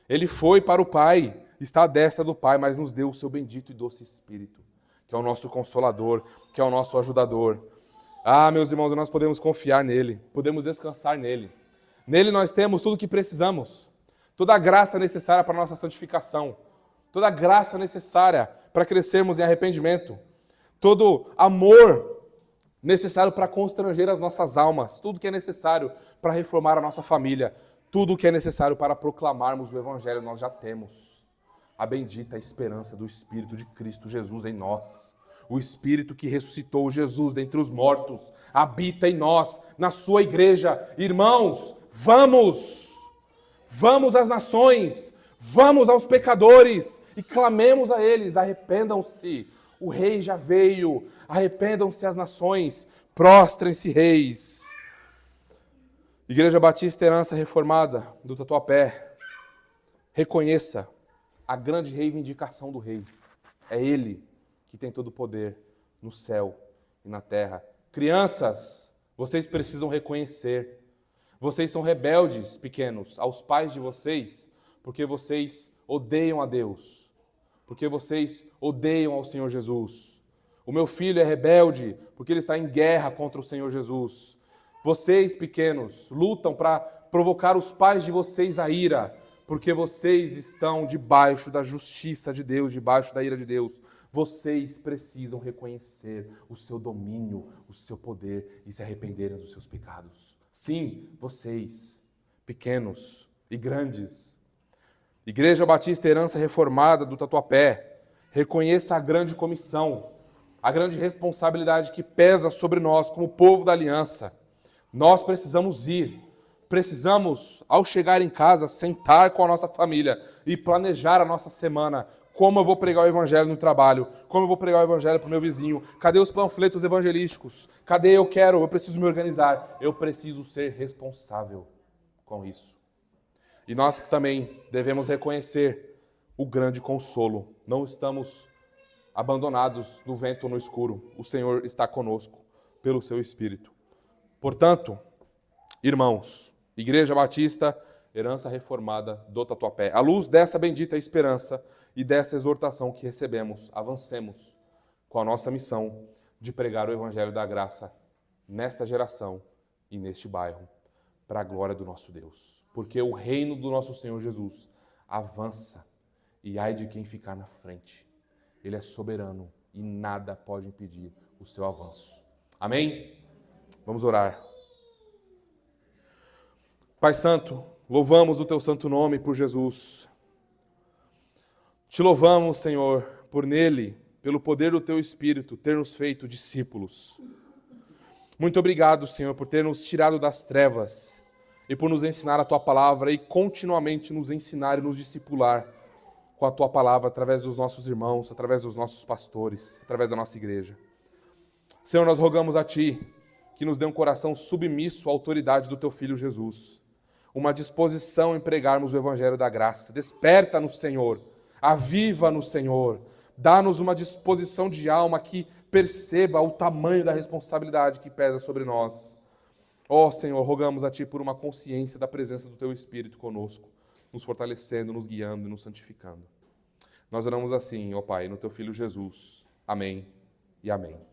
Ele foi para o Pai, está à destra do Pai, mas nos deu o seu bendito e doce Espírito, que é o nosso Consolador, que é o nosso Ajudador. Ah, meus irmãos, nós podemos confiar nele, podemos descansar nele. Nele nós temos tudo o que precisamos, toda a graça necessária para a nossa santificação, toda a graça necessária para crescermos em arrependimento, todo amor necessário para constranger as nossas almas, tudo que é necessário para reformar a nossa família, tudo o que é necessário para proclamarmos o Evangelho nós já temos. A bendita esperança do Espírito de Cristo Jesus em nós. O Espírito que ressuscitou Jesus dentre os mortos habita em nós, na sua igreja. Irmãos, vamos! Vamos às nações, vamos aos pecadores e clamemos a eles, arrependam-se. O rei já veio, arrependam-se as nações, prostrem-se reis. Igreja Batista Herança Reformada do Tatuapé, reconheça a grande reivindicação do rei. É ele que tem todo o poder no céu e na terra. Crianças, vocês precisam reconhecer. Vocês são rebeldes, pequenos, aos pais de vocês, porque vocês odeiam a Deus, porque vocês odeiam ao Senhor Jesus. O meu filho é rebelde porque ele está em guerra contra o Senhor Jesus. Vocês, pequenos, lutam para provocar os pais de vocês a ira, porque vocês estão debaixo da justiça de Deus, debaixo da ira de Deus. Vocês precisam reconhecer o seu domínio, o seu poder e se arrependerem dos seus pecados. Sim, vocês, pequenos e grandes. Igreja Batista Herança Reformada do Tatuapé, reconheça a grande comissão, a grande responsabilidade que pesa sobre nós como povo da aliança. Nós precisamos ir, precisamos, ao chegar em casa, sentar com a nossa família e planejar a nossa semana. Como eu vou pregar o evangelho no trabalho? Como eu vou pregar o evangelho para o meu vizinho? Cadê os panfletos evangelísticos? Cadê eu preciso me organizar. Eu preciso ser responsável com isso. E nós também devemos reconhecer o grande consolo. Não estamos abandonados no vento ou no escuro. O Senhor está conosco pelo seu Espírito. Portanto, irmãos, Igreja Batista, Herança Reformada do Tatuapé, à luz dessa bendita esperança e dessa exortação que recebemos, avancemos com a nossa missão de pregar o Evangelho da Graça nesta geração e neste bairro, para a glória do nosso Deus. Porque o reino do nosso Senhor Jesus avança e ai de quem ficar na frente. Ele é soberano e nada pode impedir o seu avanço. Amém? Vamos orar. Pai Santo, louvamos o teu santo nome por Jesus. Te louvamos, Senhor, por nele, pelo poder do teu Espírito, ter nos feito discípulos. Muito obrigado, Senhor, por ter nos tirado das trevas e por nos ensinar a tua palavra e continuamente nos ensinar e nos discipular com a tua palavra através dos nossos irmãos, através dos nossos pastores, através da nossa igreja. Senhor, nós rogamos a ti que nos dê um coração submisso à autoridade do teu Filho Jesus, uma disposição em pregarmos o Evangelho da Graça. Desperta no Senhor, aviva no Senhor, dá-nos uma disposição de alma que perceba o tamanho da responsabilidade que pesa sobre nós. Ó Senhor, rogamos a ti por uma consciência da presença do teu Espírito conosco, nos fortalecendo, nos guiando e nos santificando. Nós oramos assim, ó Pai, no teu Filho Jesus. Amém e amém.